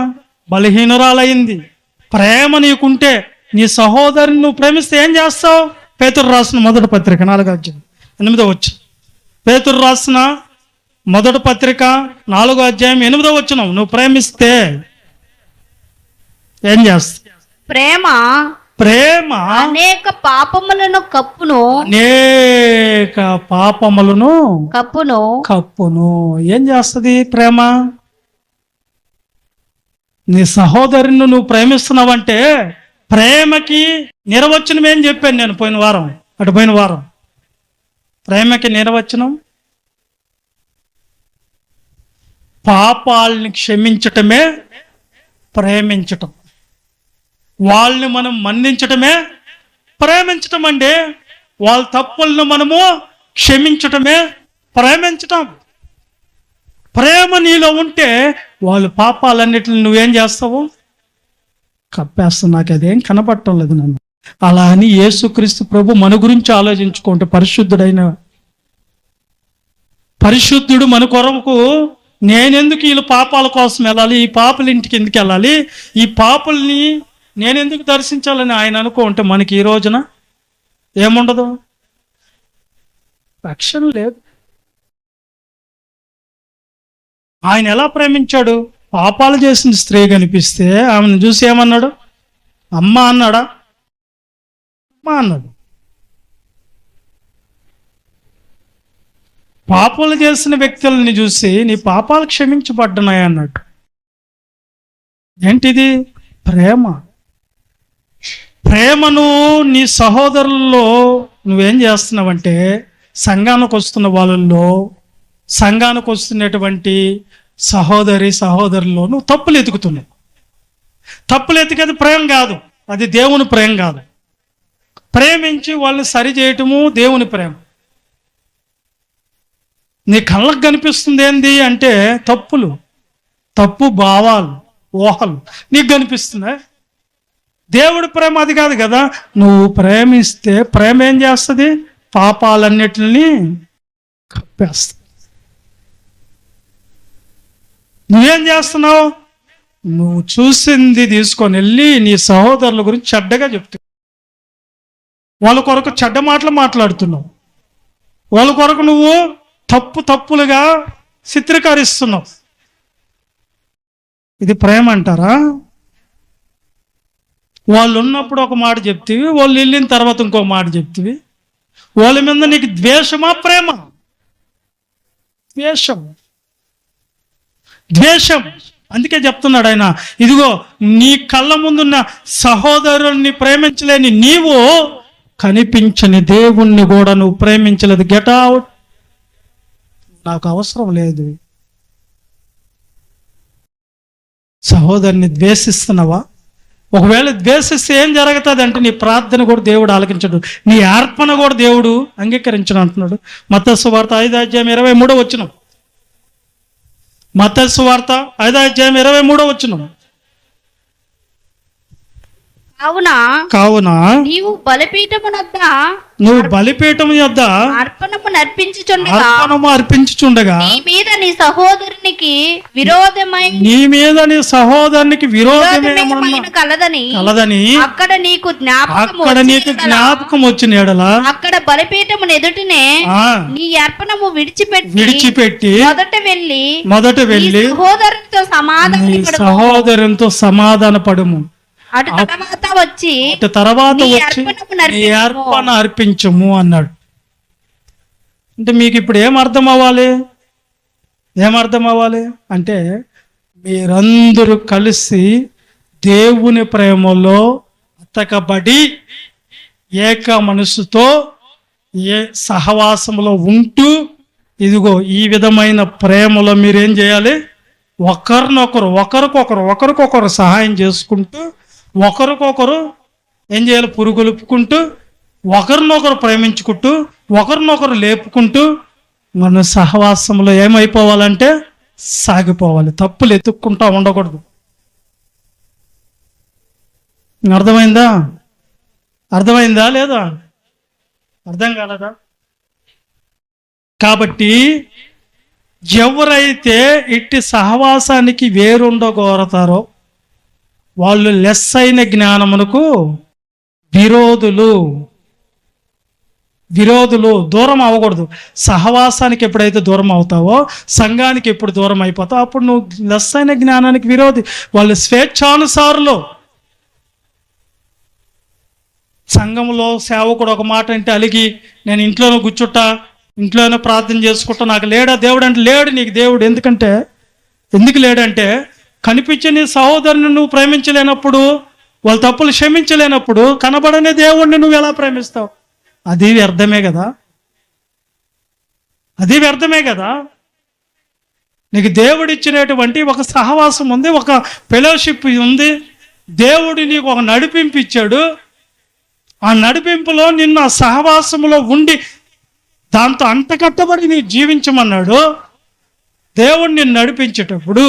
బలహీనురాలయ్యింది. ప్రేమ నీకుంటే నీ సహోదరుని నువ్వు ప్రేమిస్తే ఏం చేస్తావు? పేతురు రాసిన మొదటి పత్రిక 4:8 పేతురు రాసిన మొదటి పత్రిక 4:8 నువ్వు ప్రేమిస్తే ఏం చేస్తావు? ప్రేమ అనేక పాపములను కప్పును. ఏం చేస్తుంది ప్రేమ? నీ సహోదరుని నువ్వు ప్రేమిస్తున్నావంటే ప్రేమకి నిర్వచనం ఏం చెప్పాను నేను పోయిన వారం. ప్రేమకి నిర్వచనం పాపాలని క్షమించటమే ప్రేమించటం. వాళ్ళని మనం మన్నించటమే ప్రేమించటం అండి. వాళ్ళ తప్పులను మనము క్షమించటమే ప్రేమించటం. ప్రేమ నీలో ఉంటే వాళ్ళ పాపాలన్నిటిని నువ్వేం చేస్తావు? కప్పేస్తావు. నాకు అదేం కనపడటం లేదు నన్ను. అలా అని యేసుక్రీస్తు ప్రభు మన గురించి ఆలోచించుకుంటే, పరిశుద్ధుడైన పరిశుద్ధుడు మన కొరకు నేనెందుకు వీళ్ళు పాపాల కోసం వెళ్ళాలి, ఈ పాపల ఇంటికి ఎందుకు వెళ్ళాలి, ఈ పాపుల్ని నేనెందుకు దర్శించాలని ఆయన అనుకుంటే మనకి ఈ రోజున ఏముండదు, రక్షణ లేదు. ఆయన ఎలా ప్రేమించాడు? పాపాలు చేసిన స్త్రీ కనిపిస్తే ఆమెను చూసి ఏమన్నాడు? అమ్మ అన్నాడా? అమ్మ అన్నాడు. పాపాలు చేసిన వ్యక్తులని చూసి నీ పాపాలు క్షమించబడ్డాయి అన్నట్టు. ఏంటిది? ప్రేమ. ప్రేమను నీ సహోదరుల్లో నువ్వేం చేస్తున్నావంటే, సంఘానికి వస్తున్న వాళ్ళల్లో, సంఘానికి వస్తున్నటువంటి సహోదరుల్లో నువ్వు తప్పులు ఎతుకుతున్నావు. తప్పులు ఎతికేది ప్రేమ కాదు, అది దేవుని ప్రేమ కాదు. ప్రేమించి వాళ్ళని సరి చేయటము దేవుని ప్రేమ. నీ కళ్ళకు కనిపిస్తుంది ఏంది అంటే తప్పులు, తప్పు భావాలు, ఊహలు నీకు కనిపిస్తున్నాయి. దేవుడి ప్రేమ అది కాదు కదా. నువ్వు ప్రేమిస్తే ప్రేమ ఏం చేస్తుంది? పాపాలన్నిటిని కప్పేస్తుంది. నువ్వేం చేస్తున్నావు? నువ్వు చూసింది తీసుకొని వెళ్ళి నీ సహోదరుల గురించి చెడ్డగా చెప్తున్నావు. వాళ్ళ కొరకు చెడ్డ మాటలు మాట్లాడుతున్నావు. వాళ్ళ కొరకు నువ్వు తప్పులుగా చిత్రీకరిస్తున్నావు. ఇది ప్రేమ అంటారా? వాళ్ళు ఉన్నప్పుడు ఒక మాట చెప్తివి, వాళ్ళు వెళ్ళిన తర్వాత ఇంకో మాట చెప్తివి. వాళ్ళ మీద నీకు ద్వేషమా ప్రేమ? ద్వేషం. అందుకే చెప్తున్నాడు ఆయన, ఇదిగో నీ కళ్ళ ముందున్న సహోదరుల్ని ప్రేమించలేని నీవు కనిపించని దేవుణ్ణి కూడా నువ్వు ప్రేమించలేదు. Get out. నాకు అవసరం లేదు. సహోదరుని ద్వేషిస్తున్నావా? ఒకవేళ ద్వేషిస్తే ఏం జరుగుతుంది అంటే నీ ప్రార్థన కూడా దేవుడు ఆలకించడు, నీ అర్పణ కూడా దేవుడు అంగీకరించడు అంటున్నాడు. మత్తయి సువార్త 5:23 మత్తయి సువార్త 5:23 కావున నీవు బలిపీఠం యొద్ద అర్పణము అర్పించుచుండగా నీ మీద నీ సహోదరునికి విరోధమైన కలదని అక్కడ నీకు జ్ఞాపకం వచ్చిన ఎడల అక్కడ బలిపీఠమును ఎదుటనే నీ అర్పణము విడిచిపెట్టి మొదట వెళ్ళి సహోదరునితో సమాధాన పడుము. అటు తర్వాత వచ్చి నీ అర్పణ అర్పించము అన్నాడు. అంటే మీకు ఇప్పుడు ఏం అర్థం అవ్వాలి అంటే మీరందరూ కలిసి దేవుని ప్రేమలో అతకబడి ఏక మనసుతో సహవాసంలో ఉంటూ, ఇదిగో ఈ విధమైన ప్రేమలో మీరేం చేయాలి? ఒకరికొకరు సహాయం చేసుకుంటూ, ఒకరికొకరు ఏం చేయాలి? పురుగొలుపుకుంటూ, ఒకరినొకరు ప్రేమించుకుంటూ, ఒకరినొకరు లేపుకుంటూ మన సహవాసంలో ఏమైపోవాలంటే సాగిపోవాలి. తప్పులు ఎత్తుక్కుంటా ఉండకూడదు. అర్థమైందా లేదా? అర్థం కాలేదా? కాబట్టి ఎవరైతే ఇట్టి సహవాసానికి వేరుండగోరతారో వాళ్ళు లెస్ అయిన జ్ఞానమునకు విరోధులు. దూరం అవ్వకూడదు. సహవాసానికి ఎప్పుడైతే దూరం అవుతావో, సంఘానికి ఎప్పుడు దూరం అయిపోతావు, అప్పుడు నువ్వు లెస్ అయిన జ్ఞానానికి విరోధి. వాళ్ళు స్వేచ్ఛానుసారులు. సంఘంలో సేవకుడు ఒక మాట అంటే అలిగి, నేను ఇంట్లోనే కూర్చుంటా, ఇంట్లోనే ప్రార్థన చేసుకుంటా, నాకు లేడా దేవుడు అంటే? లేడు నీకు దేవుడు. ఎందుకు లేడంటే కనిపించే నీ సహోదరుని నువ్వు ప్రేమించలేనప్పుడు, వాళ్ళ తప్పులు క్షమించలేనప్పుడు కనబడనే దేవుణ్ణి నువ్వు ఎలా ప్రేమిస్తావు? అది వ్యర్థమే కదా. నీకు దేవుడు ఇచ్చినటువంటి ఒక సహవాసం ఉంది, ఒక ఫెలోషిప్ ఉంది. దేవుడు నీకు ఒక నడిపింపు ఇచ్చాడు. ఆ నడిపింపులో నిన్ను ఆ సహవాసంలో ఉండి దాంతో అంటకట్టబడి నీ జీవించమన్నాడు. దేవుడు నిన్ను నడిపించేటప్పుడు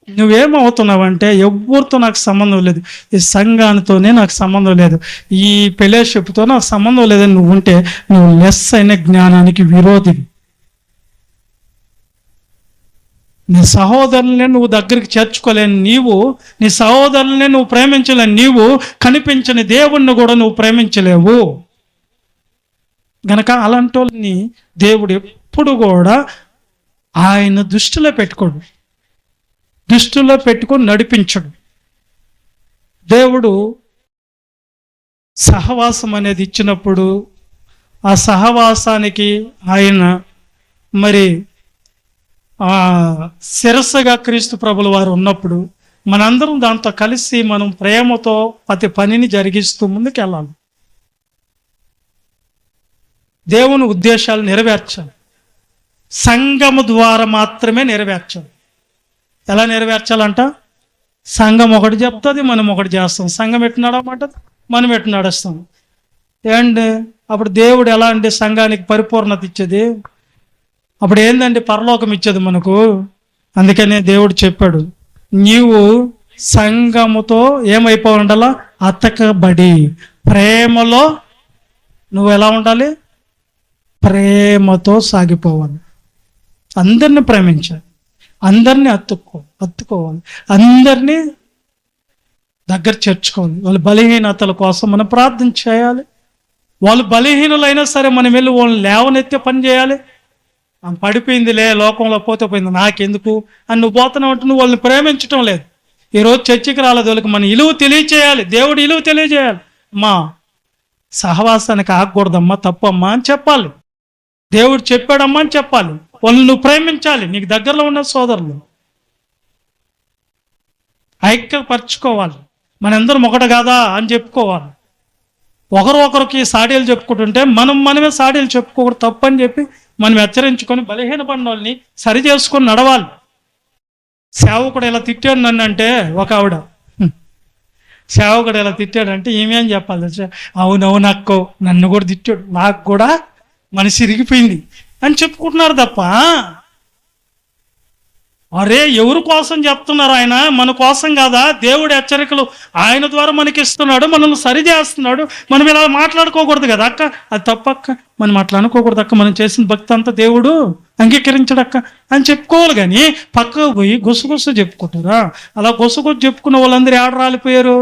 నువ్వేమవుతున్నావంటే, ఎవరితో నాకు సంబంధం లేదు, ఈ సంఘానితోనే నాకు సంబంధం లేదు, ఈ ఫెలోషిప్తో నాకు సంబంధం లేదని నువ్వు ఉంటే నువ్వు లెస్ అయిన జ్ఞానానికి విరోధి. నీ సహోదరులనే నువ్వు దగ్గరికి చేర్చుకోలేని నీవు, నీ సహోదరులనే నువ్వు ప్రేమించలేని నీవు, కనిపించని దేవుణ్ణి కూడా నువ్వు ప్రేమించలేవు. గనక అలాంటి వాళ్ళని దేవుడు ఎప్పుడు కూడా ఆయన దృష్టిలో పెట్టుకోడు, దృష్టిలో పెట్టుకొని నడిపించడు. దేవుడు సహవాసం అనేది ఇచ్చినప్పుడు ఆ సహవాసానికి ఆయన మరి శిరస్సుగా క్రీస్తు ప్రభుల వారు ఉన్నప్పుడు మనందరం దాంతో కలిసి మనం ప్రేమతో ప్రతి పనిని జరిగిస్తూ ముందుకు వెళ్ళాలి. దేవుని ఉద్దేశాలు నెరవేర్చాలి. సంఘము ద్వారా మాత్రమే నెరవేర్చాలి. ఎలా నెరవేర్చాలంట? సంఘం ఒకటి చెప్తుంది, మనం ఒకటి చేస్తాం. సంఘం ఎట్టు నడవమంటది, మనం ఎట్టు నడుస్తాం. ఏంటి అప్పుడు దేవుడు ఎలా అంటే సంఘానికి పరిపూర్ణత ఇచ్చేది? అప్పుడు ఏందండి పరలోకం ఇచ్చేది మనకు. అందుకనే దేవుడు చెప్పాడు, నీవు సంఘముతో ఏమైపోవాలండాలా? అతకబడి ప్రేమలో నువ్వు ఎలా ఉండాలి? ప్రేమతో సాగిపోవాలి. అందరిని ప్రేమించాలి, అందరినీ హత్తుకోవాలి, అందరినీ దగ్గర చేర్చుకోవాలి. వాళ్ళ బలహీనతల కోసం మనం ప్రార్థన చేయాలి. వాళ్ళు బలహీనులైనా సరే మనం వెళ్ళి వాళ్ళని లేవనెత్తే పని చేయాలి. పడిపోయిందిలే, లోకంలో పోతే పోయింది, నాకెందుకు అని నువ్వు పోతున్నావు అంటే నువ్వు వాళ్ళని ప్రేమించడం లేదు. ఈరోజు చర్చికి రాలేదు, వాళ్ళకి మన ఇలువ తెలియచేయాలి, దేవుడు ఇలువ తెలియజేయాలి. అమ్మా సహవాసానికి ఆగకూడదమ్మా, తప్పమ్మా అని చెప్పాలి. దేవుడు చెప్పాడమ్మా అని చెప్పాలి. వాళ్ళని నువ్వు ప్రేమించాలి. నీకు దగ్గరలో ఉన్న సోదరులు ఐక్యపరచుకోవాలి. మనందరం ఒకటి కాదా అని చెప్పుకోవాలి. ఒకరికి సాడీలు చెప్పుకుంటుంటే మనమే సాడీలు చెప్పుకోకూడదు, తప్పని చెప్పి మనం హెచ్చరించుకొని బలహీన పడిన వాళ్ళని సరి చేసుకొని నడవాలి. సేవకుడు ఇలా తిట్టాడు నన్ను అంటే ఒక ఆవిడ, సేవకుడు ఇలా తిట్టాడంటే ఏమేం చెప్పాలి? అవునవును అక్కో, నన్ను కూడా తిట్టాడు, నాకు కూడా మనసు ఇరిగిపోయింది అని చెప్పుకుంటున్నారు తప్ప అరే ఎవరి కోసం చెప్తున్నారు? ఆయన మన కోసం కాదా? దేవుడి హెచ్చరికలు ఆయన ద్వారా మనకి ఇస్తున్నాడు, మనల్ని సరి చేస్తున్నాడు. మనం ఇలా మాట్లాడుకోకూడదు కదా అక్క, అది తప్పక్క, మనం అట్లా అనుకోకూడదు అక్క, మనం చేసిన భక్తి అంతా దేవుడు అంగీకరించడక్క అని చెప్పుకోవాలి. కానీ పక్కకు పోయి గుసగుస చెప్పుకుంటారా? అలా గుసగుస చెప్పుకున్న వాళ్ళందరూ ఏడ రాలిపోయారు?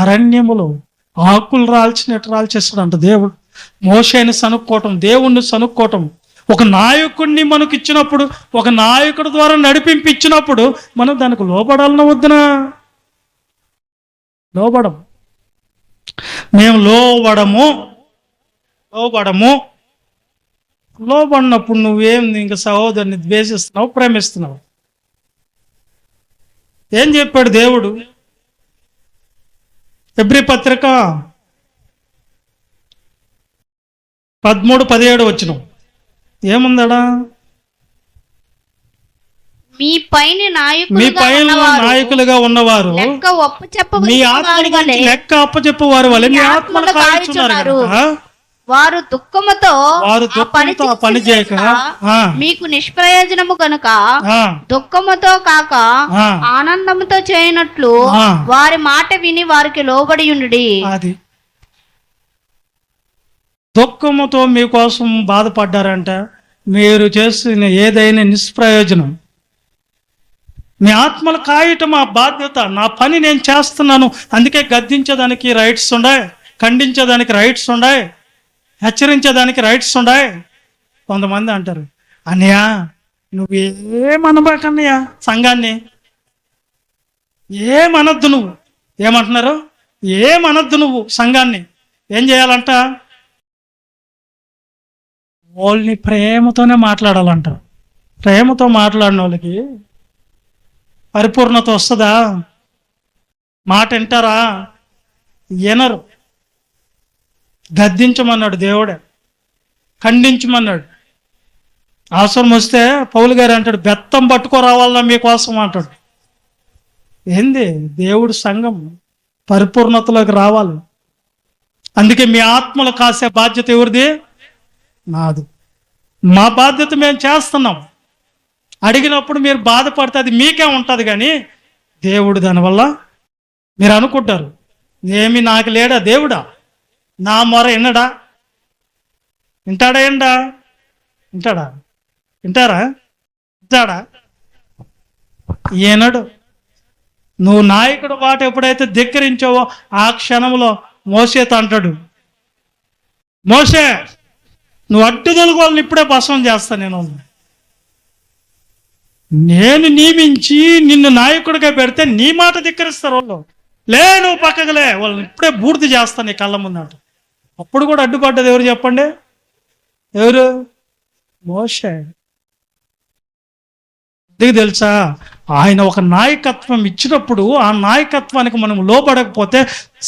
అరణ్యములో ఆకులు రాల్చినట్టు రాల్చేస్తాడంట దేవుడు. మోషేని సనుక్కోవటం, దేవుణ్ణి సనుక్కోవటం. ఒక నాయకుడిని మనకు ఇచ్చినప్పుడు, ఒక నాయకుడి ద్వారా నడిపించినప్పుడు మనం దానికి లోబడాలన్న వద్దునా? మేము లోబడినప్పుడు నువ్వేం ఇంక సహోదరుని ద్వేషిస్తున్నావు, ప్రేమిస్తున్నావు. ఏం చెప్పాడు దేవుడు? హెబ్రీ పత్రిక 13:17 వచనం ఏముందడా? మీ పైన నాయకులుగా ఉన్నవారు మీ ఆత్మల లెక్క అప్పచెప్పువారు వలె మీ ఆత్మలు కాల్చున్నారు. వారు దుఃఖముతో పని చేయక మీకు నిష్ప్రయోజనము కనుక దుఃఖముతో కాక ఆనందముతో చేయనట్లు వారి మాట విని వారికి లోబడి ఉండి. అది దుఃఖముతో మీకోసం బాధపడ్డారంట. మీరు చేసిన ఏదైనా నిష్ప్రయోజనం. మీ ఆత్మలు కాయటం ఆ బాధ్యత. నా పని నేను చేస్తున్నాను, అందుకే గద్దించేదానికి రైట్స్ ఉన్నాయి, ఖండించేదానికి రైట్స్ ఉన్నాయి, హెచ్చరించేదానికి రైట్స్ ఉన్నాయి. కొంతమంది అంటారు, అన్నయ్య నువ్వేమనబాకన్నయ్య, సంఘాన్ని ఏమనద్దు, నువ్వు ఏమంటున్నారు, ఏమనద్దు నువ్వు సంఘాన్ని. ఏం చేయాలంట? వాళ్ళని ప్రేమతోనే మాట్లాడాలంట. ప్రేమతో మాట్లాడిన వాళ్ళకి పరిపూర్ణత వస్తుందా? మాట వింటారా? వినరు. గద్దించమన్నాడు దేవుడే, ఖండించమన్నాడు. అవసరం వస్తే పౌలు గారు అంటాడు, బెత్తం పట్టుకోరావాలా మీకోసం అంటాడు. ఏంది? దేవుడు సంఘం పరిపూర్ణతలోకి రావాలి. అందుకే మీ ఆత్మలు కాసే బాధ్యత ఎవరిది? నాది. మా బాధ్యత మేము చేస్తున్నాం. అడిగినప్పుడు మీరు బాధపడితే అది మీకే ఉంటుంది, కానీ దేవుడు దానివల్ల మీరు అనుకుంటారు, ఏమి నాకు లేడా దేవుడా? నా మొర వినడా? వింటాడా? వింటారా? ఇచ్చాడా? ఏనాడు? నువ్వు నాయకుడు మాట ఎప్పుడైతే ధిక్కరించావో ఆ క్షణంలో మోసేతో అంటాడు, మోసే నువ్వు అడ్డు తెలుగు వాళ్ళని ఇప్పుడే భస్మం చేస్తా నేను నియమించి నిన్ను నాయకుడిగా పెడితే నీ మాట ధిక్కరిస్తారు వాళ్ళు. నువ్వు పక్కకులే, వాళ్ళని ఇప్పుడే బూర్తి చేస్తాను నీ కళ్ళ ముందట. అప్పుడు కూడా అడ్డుపడ్డది ఎవరు చెప్పండి? ఎవరు? మోషే. ఎందుకు తెలుసా? ఆయన ఒక నాయకత్వం ఇచ్చినప్పుడు ఆ నాయకత్వానికి మనం లోపడకపోతే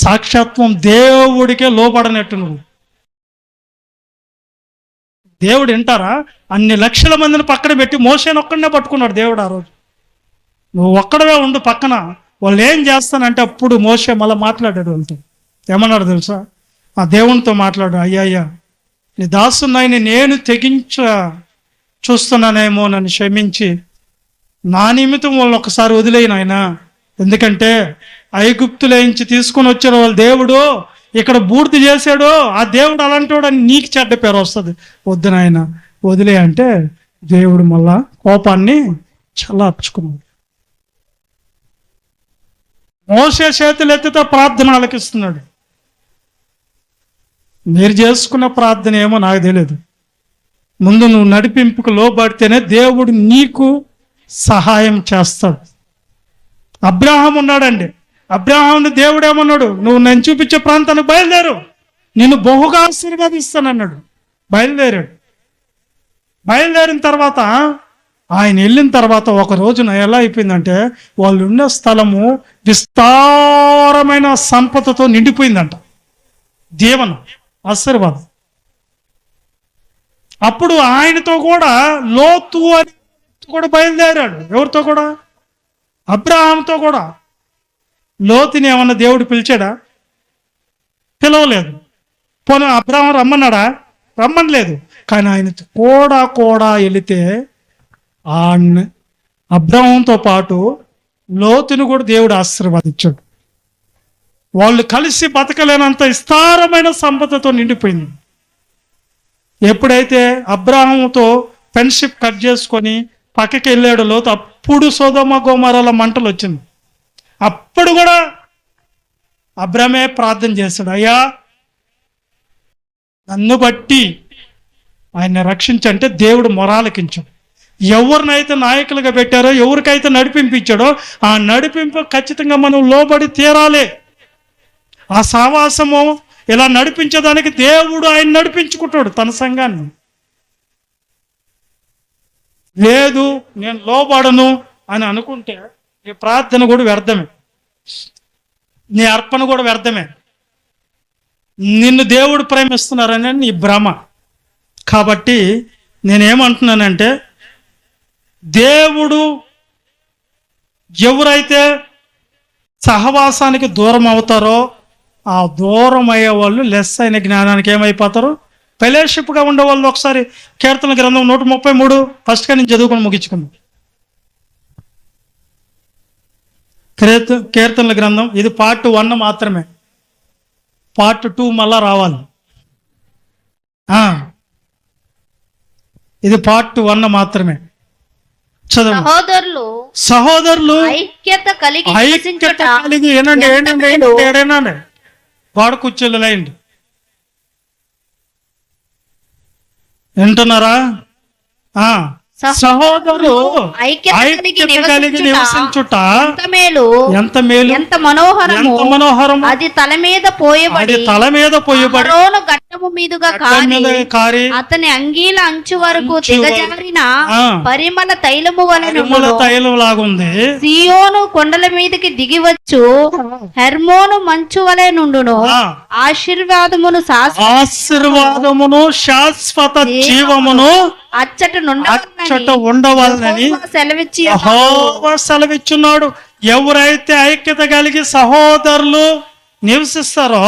సాక్షాత్వం దేవుడికే లోపడనట్టు. నువ్వు దేవుడు వింటారా? అన్ని లక్షల మందిని పక్కన పెట్టి మోసేని ఒక్కడనే పట్టుకున్నాడు దేవుడు ఆ రోజు. నువ్వు ఒక్కడవే ఉండు పక్కన, వాళ్ళు ఏం చేస్తానంటే అప్పుడు మోసే మళ్ళీ మాట్లాడాడు వాళ్ళతో. ఏమన్నాడు తెలుసా? ఆ దేవునితో మాట్లాడు, అయ్యా నీ దాసున్నాయని నేను చూస్తున్నానేమో, నన్ను క్షమించి నా నిమిత్తం వాళ్ళని ఒకసారి వదిలేయను ఆయన. ఎందుకంటే ఐగుప్తులేంచి తీసుకొని వచ్చిన వాళ్ళ దేవుడు ఇక్కడ బూర్తి చేశాడు, ఆ దేవుడు అలాంటి వాడు అని నీకు చెడ్డ పేరు వస్తుంది. వద్దు నాయన వదిలే అంటే దేవుడు మళ్ళా కోపాన్ని చల్లార్చుకున్నాడు. మోసే చేతులు ఎత్తితే ప్రార్థన ఆలకిస్తున్నాడు. మీరు చేసుకున్న ప్రార్థన ఏమో నాకు తెలియదు. ముందు నువ్వు నడిపింపుకు లోబడితేనే దేవుడు నీకు సహాయం చేస్తాడు. అబ్రాహాం ఉన్నాడండి. అబ్రాహాంని దేవుడు ఏమన్నాడు? నువ్వు నేను చూపించే ప్రాంతానికి బయలుదేరు, నిన్ను బహుగా ఆశీర్వదిస్తానన్నాడు. బయలుదేరిన తర్వాత ఆయన వెళ్ళిన తర్వాత ఒక రోజున ఎలా అయిపోయిందంటే వాళ్ళు ఉన్న స్థలము విస్తారమైన సంపదతో నిండిపోయిందంట. దీవెన, ఆశీర్వాదం. అప్పుడు ఆయనతో కూడా లోతు అని కూడా బయలుదేరాడు. ఎవరితో కూడా? అబ్రాహాంతో కూడా. లోతుని ఏమన్నా దేవుడు పిలిచాడా? పిలవలేదు. పోనీ అబ్రాహాం రమ్మన్నాడా? రమ్మనలేదు. కానీ ఆయన కూడా వెళితే ఆ అబ్రాహాంతో పాటు లోతుని కూడా దేవుడు ఆశీర్వదించాడు. వాళ్ళు కలిసి బతకలేనంత విస్తారమైన సంపదతో నిండిపోయింది. ఎప్పుడైతే అబ్రాహాముతో ఫ్రెండ్షిప్ కట్ చేసుకొని పక్కకి వెళ్ళాడు లోతు, అప్పుడు సొదొమ గొమొర్రాల మంటలు వచ్చింది. అప్పుడు కూడా అబ్రామే ప్రార్థన చేశాడు, అయ్యా నన్ను బట్టి ఆయన రక్షించంటే దేవుడు మొరాలకించాడు. ఎవరినైతే నాయకులుగా పెట్టారో, ఎవరికైతే నడిపించాడో ఆ నడిపింపు ఖచ్చితంగా మనం లోబడి తీరాలి. ఆ సావాసము ఇలా నడిపించేదానికి దేవుడు ఆయన నడిపించుకుంటాడు తన సంఘాన్ని. లేదు నేను లోబడను అని అనుకుంటే నీ ప్రార్థన కూడా వ్యర్థమే, నీ అర్పణ కూడా వ్యర్థమే. నిన్ను దేవుడు ప్రేమిస్తున్నారని నీ భ్రమ. కాబట్టి నేనేమంటున్నానంటే దేవుడు ఎవరైతే సహవాసానికి దూరం అవుతారో ఆ దూరం అయ్యే వాళ్ళు లెస్ అయిన జ్ఞానానికి ఏమైపోతారు? ఫెలోషిప్గా ఉండేవాళ్ళు. ఒకసారి కీర్తన గ్రంథం 133 ఫస్ట్గా నేను చదువుకొని ముగించుకున్నాను. కీర్తనల గ్రంథం ఇది పార్ట్ 1 మాత్రమే, పార్ట్ 2 మళ్ళా రావాలి. ఇది పార్ట్ 1 మాత్రమే. చదువు. సహోదరులు ఐక్యత కలిగి ఏనండి గోడ కూర్చోలేండి, వింటున్నారా? సహోదరులు ఐక్యత కలిగి నివసించుట ఎంత మేలు, ఎంత మనోహరము. అది తల మీద పోయబడి అహరోను గడ్డము మీదుగా కారి అతని అంగీల అంచు వరకు దిగజారిన పరిమళ తైలము లాగుంది. సియోను కొండల మీదకి దిగివచ్చు హెర్మోను మంచు వలె నుండును. ఆశీర్వాదమును శాశ్వత జీవమును అచ్చట ఉండవాలని సెలవిచ్చున్నాడు. ఎవరైతే ఐక్యత కలిగి సహోదరులు నివసిస్తారో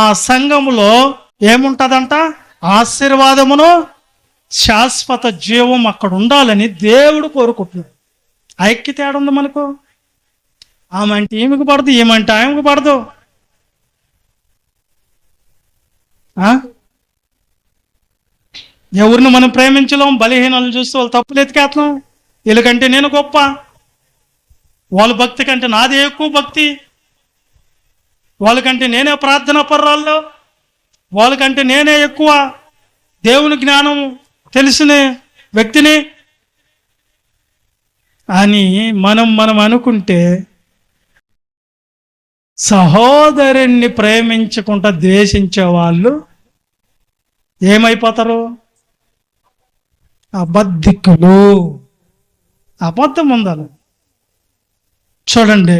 ఆ సంఘములో ఏముంటదంట? ఆశీర్వాదమును శాశ్వత జీవం అక్కడ ఉండాలని దేవుడు కోరుకుంటున్నాడు. ఐక్యత ఏడుంది మనకు? ఆమె అంటే ఈమెకు పడదు, ఏమంటే ఆమెకు పడదు. ఎవరిని మనం ప్రేమించలేం, బలహీనలు చూస్తూ వాళ్ళు తప్పులు ఎతికేస్తున్నాం. వీళ్ళకంటే నేను గొప్ప, వాళ్ళ భక్తి కంటే నాదే ఎక్కువ భక్తి, వాళ్ళకంటే నేనే ప్రార్థనా పర్రాల్లో, వాళ్ళకంటే నేనే ఎక్కువ దేవుని జ్ఞానం తెలిసిన వ్యక్తిని అని మనం అనుకుంటే సహోదరుణ్ణి ప్రేమించకుండా ద్వేషించే వాళ్ళు ఏమైపోతారు? అబద్ధికులు. అబద్ధం ఉండాలి. చూడండి,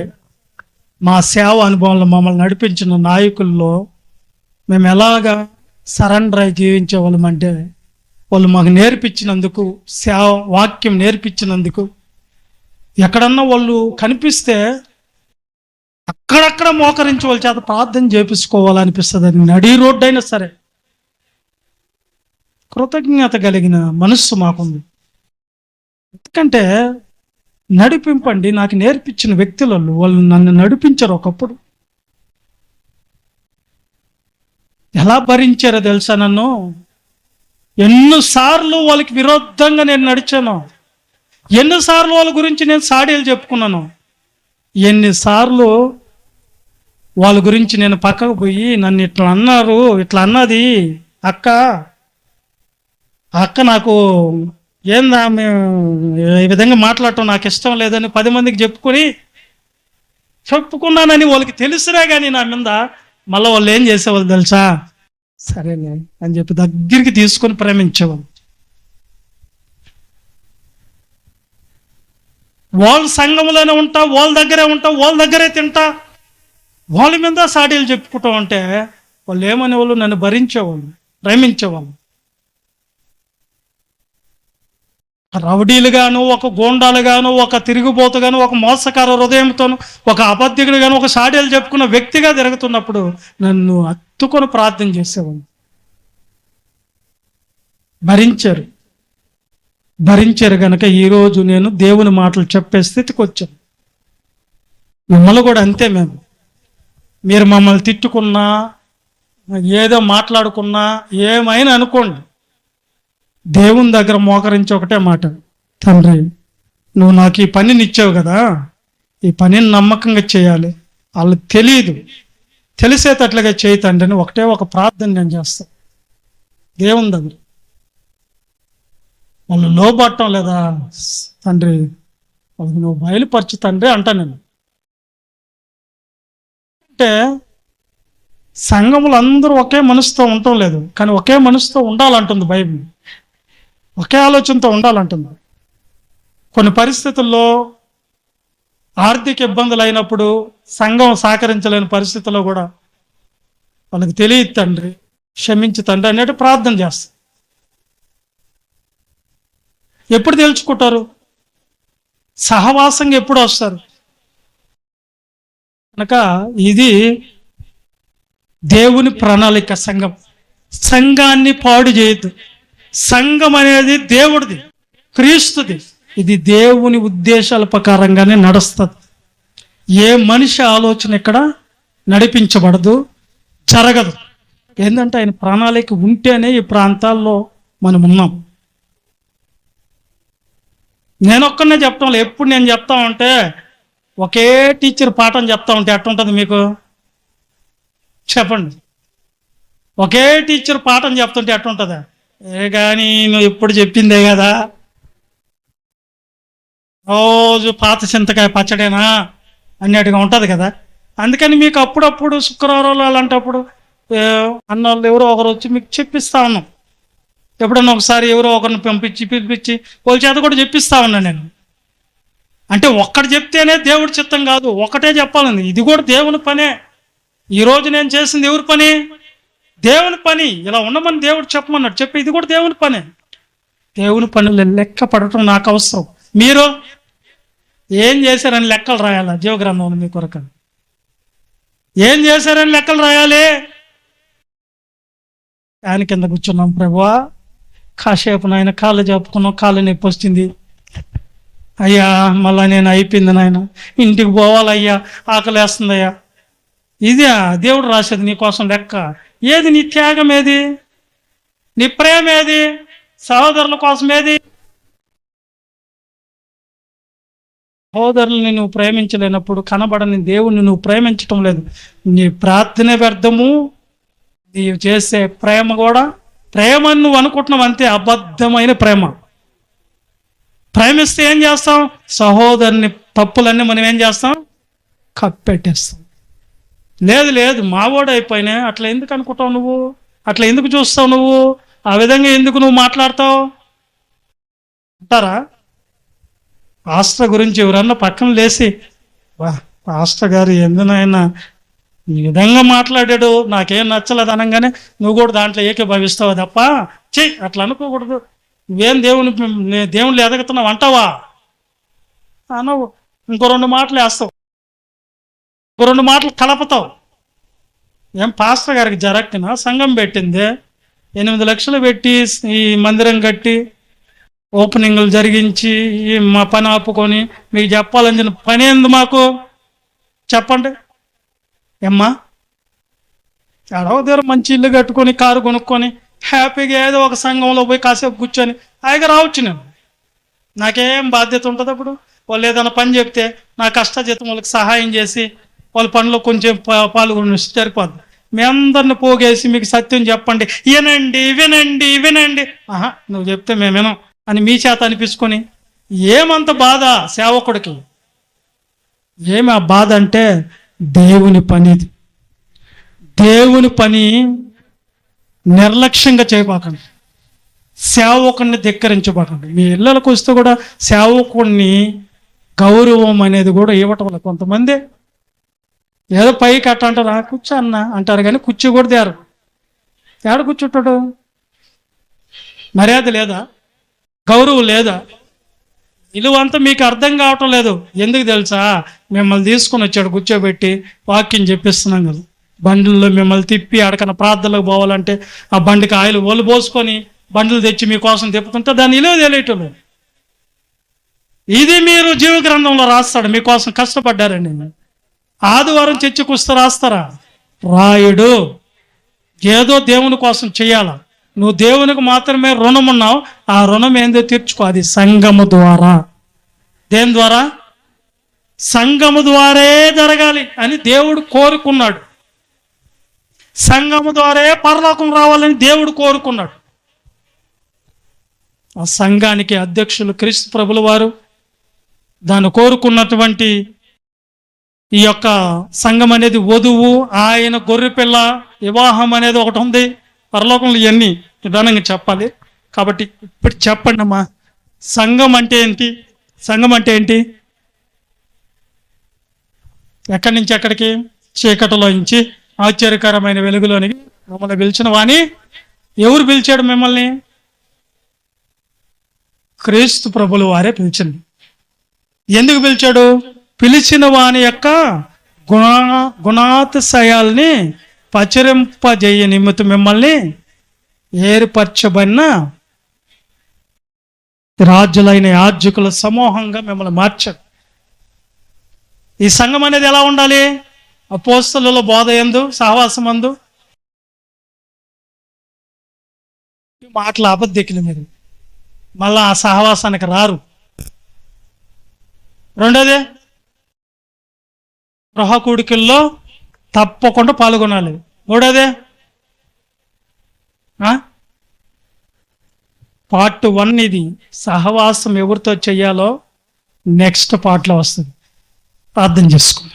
మా సేవ అనుభవంలో మమ్మల్ని నడిపించిన నాయకుల్లో మేము ఎలాగా సరెండర్ అయి జీవించే వాళ్ళమంటే, వాళ్ళు మాకు నేర్పించినందుకు, సేవ వాక్యం నేర్పించినందుకు, ఎక్కడన్నా వాళ్ళు కనిపిస్తే అక్కడక్కడ మోకరించి వాళ్ళ చేత ప్రార్థన చేపించుకోవాలనిపిస్తుంది. అది నడి రోడ్డు అయినా సరే. కృతజ్ఞత కలిగిన మనస్సు మాకుంది. ఎందుకంటే నడిపింపండి, నాకు నేర్పించిన వ్యక్తులలో వాళ్ళు నన్ను నడిపించారు. ఒకప్పుడు ఎలా భరించారో తెలుసా? నన్ను ఎన్నిసార్లు వాళ్ళకి విరోధంగా నేను నడిచాను, ఎన్నిసార్లు వాళ్ళ గురించి నేను సాడీలు చెప్పుకున్నాను, ఎన్నిసార్లు వాళ్ళ గురించి నేను పక్కకు పోయి నన్ను ఇట్లా అన్నారు, ఇట్లా అన్నది అక్క నాకు ఏందా మేము ఈ విధంగా మాట్లాడటం నాకు ఇష్టం లేదని 10 మందికి చెప్పుకున్నానని వాళ్ళకి తెలిసినా కానీ నా మీద మళ్ళీ వాళ్ళు ఏం చేసేవాళ్ళు తెలుసా? సరేలే అని చెప్పి దగ్గరికి తీసుకొని ప్రేమించేవాళ్ళు. వాళ్ళ సంఘంలోనే ఉంటా, వాళ్ళ దగ్గరే ఉంటా, వాళ్ళ దగ్గరే తింటా, వాళ్ళ మీద సాడీలు చెప్పుకుంటూ ఉంటే వాళ్ళు ఏమనేవాళ్ళు? నన్ను భరించేవాళ్ళు, ప్రేమించేవాళ్ళు. రౌడీలుగాను, ఒక గోండాలుగాను, ఒక తిరుగుబోతుగాను, ఒక మోసకార హృదయంతోను, ఒక అబద్ధికుడుగాను, ఒక సాడీలు చెప్పుకున్న వ్యక్తిగా తిరుగుతున్నప్పుడు నన్ను హత్తుకొని ప్రార్థన చేసేవాళ్ళు. భరించారు కనుక ఈరోజు నేను దేవుని మాటలు చెప్పే స్థితికి వచ్చాను. మిమ్మల్ని కూడా అంతే. మీరు మమ్మల్ని తిట్టుకున్నా, ఏదో మాట్లాడుకున్నా, ఏమైనా అనుకోండి, దేవుని దగ్గర మోకరించి ఒకటే మాట, తండ్రి నువ్వు నాకు ఈ పనిని ఇచ్చావు కదా, ఈ పనిని నమ్మకంగా చేయాలి, వాళ్ళు తెలిసేటట్లుగా చేయి తండ్రి అని ఒకటే ఒక ప్రార్థన నేను చేస్తాను దేవుని దగ్గర. వాళ్ళు లోబట్టం లేదా తండ్రి, వాళ్ళకి నువ్వు బయలుపరచు తండ్రి అంటా నేను. అంటే సంఘములు అందరూ ఒకే మనసుతో ఉండటం లేదు, కానీ ఒకే మనసుతో ఉండాలంటుంది బైబిల్. ఒకే ఆలోచనతో ఉండాలంటుంది. కొన్ని పరిస్థితుల్లో ఆర్థిక ఇబ్బందులు అయినప్పుడు, సంఘం సహకరించలేని పరిస్థితుల్లో కూడా వాళ్ళకి తెలియదు తండ్రి, క్షమించు తండ్రి అనేటి ప్రార్థన చేస్తారు. ఎప్పుడు తెలుసుకుంటారు? సహవాసంగా ఎప్పుడు వస్తారు? కనుక ఇది దేవుని ప్రణాళిక. సంఘాన్ని పాడు చేయొద్దు. సంఘం అనేది దేవుడిది, క్రీస్తుది. ఇది దేవుని ఉద్దేశాల ప్రకారంగానే నడుస్తుంది. ఏ మనిషి ఆలోచన ఇక్కడ నడిపించబడదు, జరగదు. ఏంటంటే ఆయన ప్రణాళిక ఉంటేనే ఈ ప్రాంతాల్లో మనం ఉన్నాం. నేను ఒక్కనే చెప్తాం. ఎప్పుడు నేను చెప్తా ఉంటే ఒకే టీచర్ పాఠం చెప్తా ఉంటే ఎట్టుంటుంది మీకు చెప్పండి? ఒకే టీచర్ పాఠం చెప్తుంటే ఎట్టుంటుందా? కానీ నువ్వు ఎప్పుడు చెప్పిందే కదా, రోజు పాత చింతకాయ పచ్చడేనా అన్నట్టుగా ఉంటుంది కదా. అందుకని మీకు అప్పుడప్పుడు శుక్రవారాలు అలాంటప్పుడు అన్నోళ్ళు ఎవరో ఒకరు వచ్చి మీకు చెప్పిస్తా ఉన్నాం. ఎప్పుడన్నా ఒకసారి ఎవరో ఒకరిని పిలిపించి వాళ్ళ చేత కూడా చెప్పిస్తా ఉన్నా నేను. అంటే ఒక్కటి చెప్తేనే దేవుడి చిత్తం కాదు, ఒకటే చెప్పాలండి. ఇది కూడా దేవుని పనే. ఈరోజు నేను చేసింది ఎవరి పని? దేవుని పని. ఇలా ఉండమని దేవుడు చెప్పమన్నాడు, చెప్పి ఇది కూడా దేవుని పనే. దేవుని పనులు లెక్క పడటం నాకు అవసరం. మీరు ఏం చేశారని లెక్కలు రాయాలా జీవగ్రంథంలో మీ కొరకు? ఏం చేశారని లెక్కలు రాయాలి. ఆయన కింద కూర్చున్నాం, ప్రభువా కాసేపు నాయన కాళ్ళు చెప్పుకున్నాం, కాళ్ళు నొప్పి వస్తుంది అయ్యా, మళ్ళా నేను అయిపోయింది నాయన, ఇంటికి పోవాలయ్యా, ఆకలి వేస్తుందయ్యా. ఇదే దేవుడు రాసేది నీకోసం లెక్క. ఏది నీ త్యాగం? ఏది నీ ప్రేమ? ఏది సహోదరుల కోసం? ఏది సహోదరుల్ని నువ్వు ప్రేమించలేనప్పుడు, కనబడని దేవుణ్ణి నువ్వు ప్రేమించటం లేదు, నీ ప్రార్థన వ్యర్థము, నీవు చేసే ప్రేమ కూడా ప్రేమ అని నువ్వు అనుకుంటున్నావు అంతే, అబద్ధమైన ప్రేమ. ప్రేమిస్తే ఏం చేస్తాం? సహోదరుని తప్పులన్నీ మనం ఏం చేస్తాం? కప్పెట్టేస్తాం. లేదు లేదు మావోడు అయిపోయినా, అట్లా ఎందుకు అనుకుంటావు నువ్వు? అట్లా ఎందుకు చూస్తావు నువ్వు? ఆ విధంగా ఎందుకు నువ్వు మాట్లాడతావు అంటారా? పాస్టర్ గురించి ఎవరన్నా పక్కన లేసి, వా పాస్టర్ గారు ఎందునైనా ఈ విధంగా మాట్లాడాడు, నాకేం నచ్చలేదు అనగానే నువ్వు కూడా దాంట్లో ఏకీభవిస్తావు తప్ప, చెయ్యి అట్లా అనుకోకూడదు. నువ్వేం దేవుళ్ళు ఎదగుతున్నావు అంటావా? అనవు. ఇంకో 2 మాటలు వేస్తావు, ఇంకో 2 మాటలు కలపతావు. ఏం పాస్టర్ గారికి జరగకినా సంఘం పెట్టింది, 8 లక్షలు పెట్టి ఈ మందిరం కట్టి ఓపెనింగ్లు జరిగించి ఈ మా పని ఆపుకొని మీకు చెప్పాలని చెప్పిన పని ఏంది మాకు? చెప్పండి ఏమ్మా. ఎడవ దగ్గర మంచి ఇల్లు కట్టుకొని కారు కొనుక్కొని హ్యాపీగా ఏదో ఒక సంఘంలో పోయి కాసేపు కూర్చొని హాయిగా రావచ్చు. నాకేం బాధ్యత ఉంటుంది అప్పుడు? వాళ్ళు ఏదైనా పని చెప్తే నా కష్టజీతం వాళ్ళకి సహాయం చేసి వాళ్ళ పనిలో కొంచెం పాల్గొని సరిపోద్ది. మీ అందరిని పోగేసి మీకు సత్యం చెప్పండి, వినండి వినండి వినండి, ఆహా నువ్వు చెప్తే మేము వినం అని మీ చేత అనిపించుకొని ఏమంత బాధ సేవకుడికి? ఏమి ఆ బాధ అంటే దేవుని పనిది. దేవుని పని నిర్లక్ష్యంగా చేయబాకండి, సేవకుడిని ధిక్కరించబాకండి. మీ ఇళ్ళకు వస్తే కూడా సేవకుడిని గౌరవం అనేది కూడా ఇవ్వటం వల్ల కొంతమంది ఏదో పైకి అట్ట అంటారు, కూర్చో అన్న అంటారు, కానీ కూర్చో కూడా తేరు. ఏడ కూర్చుంటాడు? మర్యాద లేదా? గౌరవం లేదా? విలువంతా మీకు అర్థం కావటం లేదు. ఎందుకు తెలుసా? మిమ్మల్ని తీసుకొని వచ్చాడు కూర్చోబెట్టి వాక్యం చెప్పిస్తున్నాం కదా, బండ్లలో మిమ్మల్ని తిప్పి అడకన ప్రార్థనలకు పోవాలంటే ఆ బండికి ఆయిల్ ఒళ్ళు పోసుకొని బండ్లు తెచ్చి మీకోసం తిప్పుతుంటే దాని విలువ తెలియటం లేదు. ఇది మీరు జీవ గ్రంథంలో రాస్తాడు, మీకోసం కష్టపడ్డారండి. ఆదివారం చర్చి కుస్త రాస్తారా? రాయుడు. ఏదో దేవుని కోసం చెయ్యాలా. నువ్వు దేవునికి మాత్రమే రుణం ఉన్నావు, ఆ రుణం ఏందో తీర్చుకో. అది సంఘము ద్వారా. దేని ద్వారా? సంఘము ద్వారే జరగాలి అని దేవుడు కోరుకున్నాడు. సంఘము ద్వారే పరలోకం రావాలని దేవుడు కోరుకున్నాడు. ఆ సంఘానికి అధ్యక్షులు క్రీస్తు ప్రభుల వారు. దాన్ని కోరుకున్నటువంటి ఈ యొక్క సంఘం అనేది వధువు, ఆయన గొర్రెపిల్ల, వివాహం అనేది ఒకటి ఉంది. పరలోకంలో ఇవన్నీ నిదానంగా చెప్పాలి. కాబట్టి ఇప్పుడు చెప్పండి అమ్మా, సంఘం అంటే ఏంటి? సంఘం అంటే ఏంటి? ఎక్కడి నుంచి ఎక్కడికి? చీకటిలో నుంచి ఆశ్చర్యకరమైన వెలుగులోనికి మమ్మల్ని పిలిచిన వాణి. ఎవరు పిలిచాడు మిమ్మల్ని? క్రీస్తు ప్రభులు వారే పిలిచింది. ఎందుకు పిలిచాడు? పిలిచిన వాని యొక్క గుణాతిశయాల్ని పచరింపజేయ నిమిత్తం మిమ్మల్ని ఏర్పరచబడిన రాజులైన యాజకుల సమూహంగా మిమ్మల్ని మార్చాడు. ఈ సంఘం అనేది ఎలా ఉండాలి? అపోస్తలుల బోధ యందు, సహవాసమందు మాటల అబద్ధికులు మీరు మళ్ళా ఆ సహవాసానికి రారు. రెండోది, గృహ కూడికల్లో తప్పకుండా పాల్గొనాలి. మూడోదే, పార్ట్ 1 ఇది. సహవాసం ఎవరితో చెయ్యాలో నెక్స్ట్ పార్ట్లో వస్తుంది. ప్రార్థన చేసుకోండి.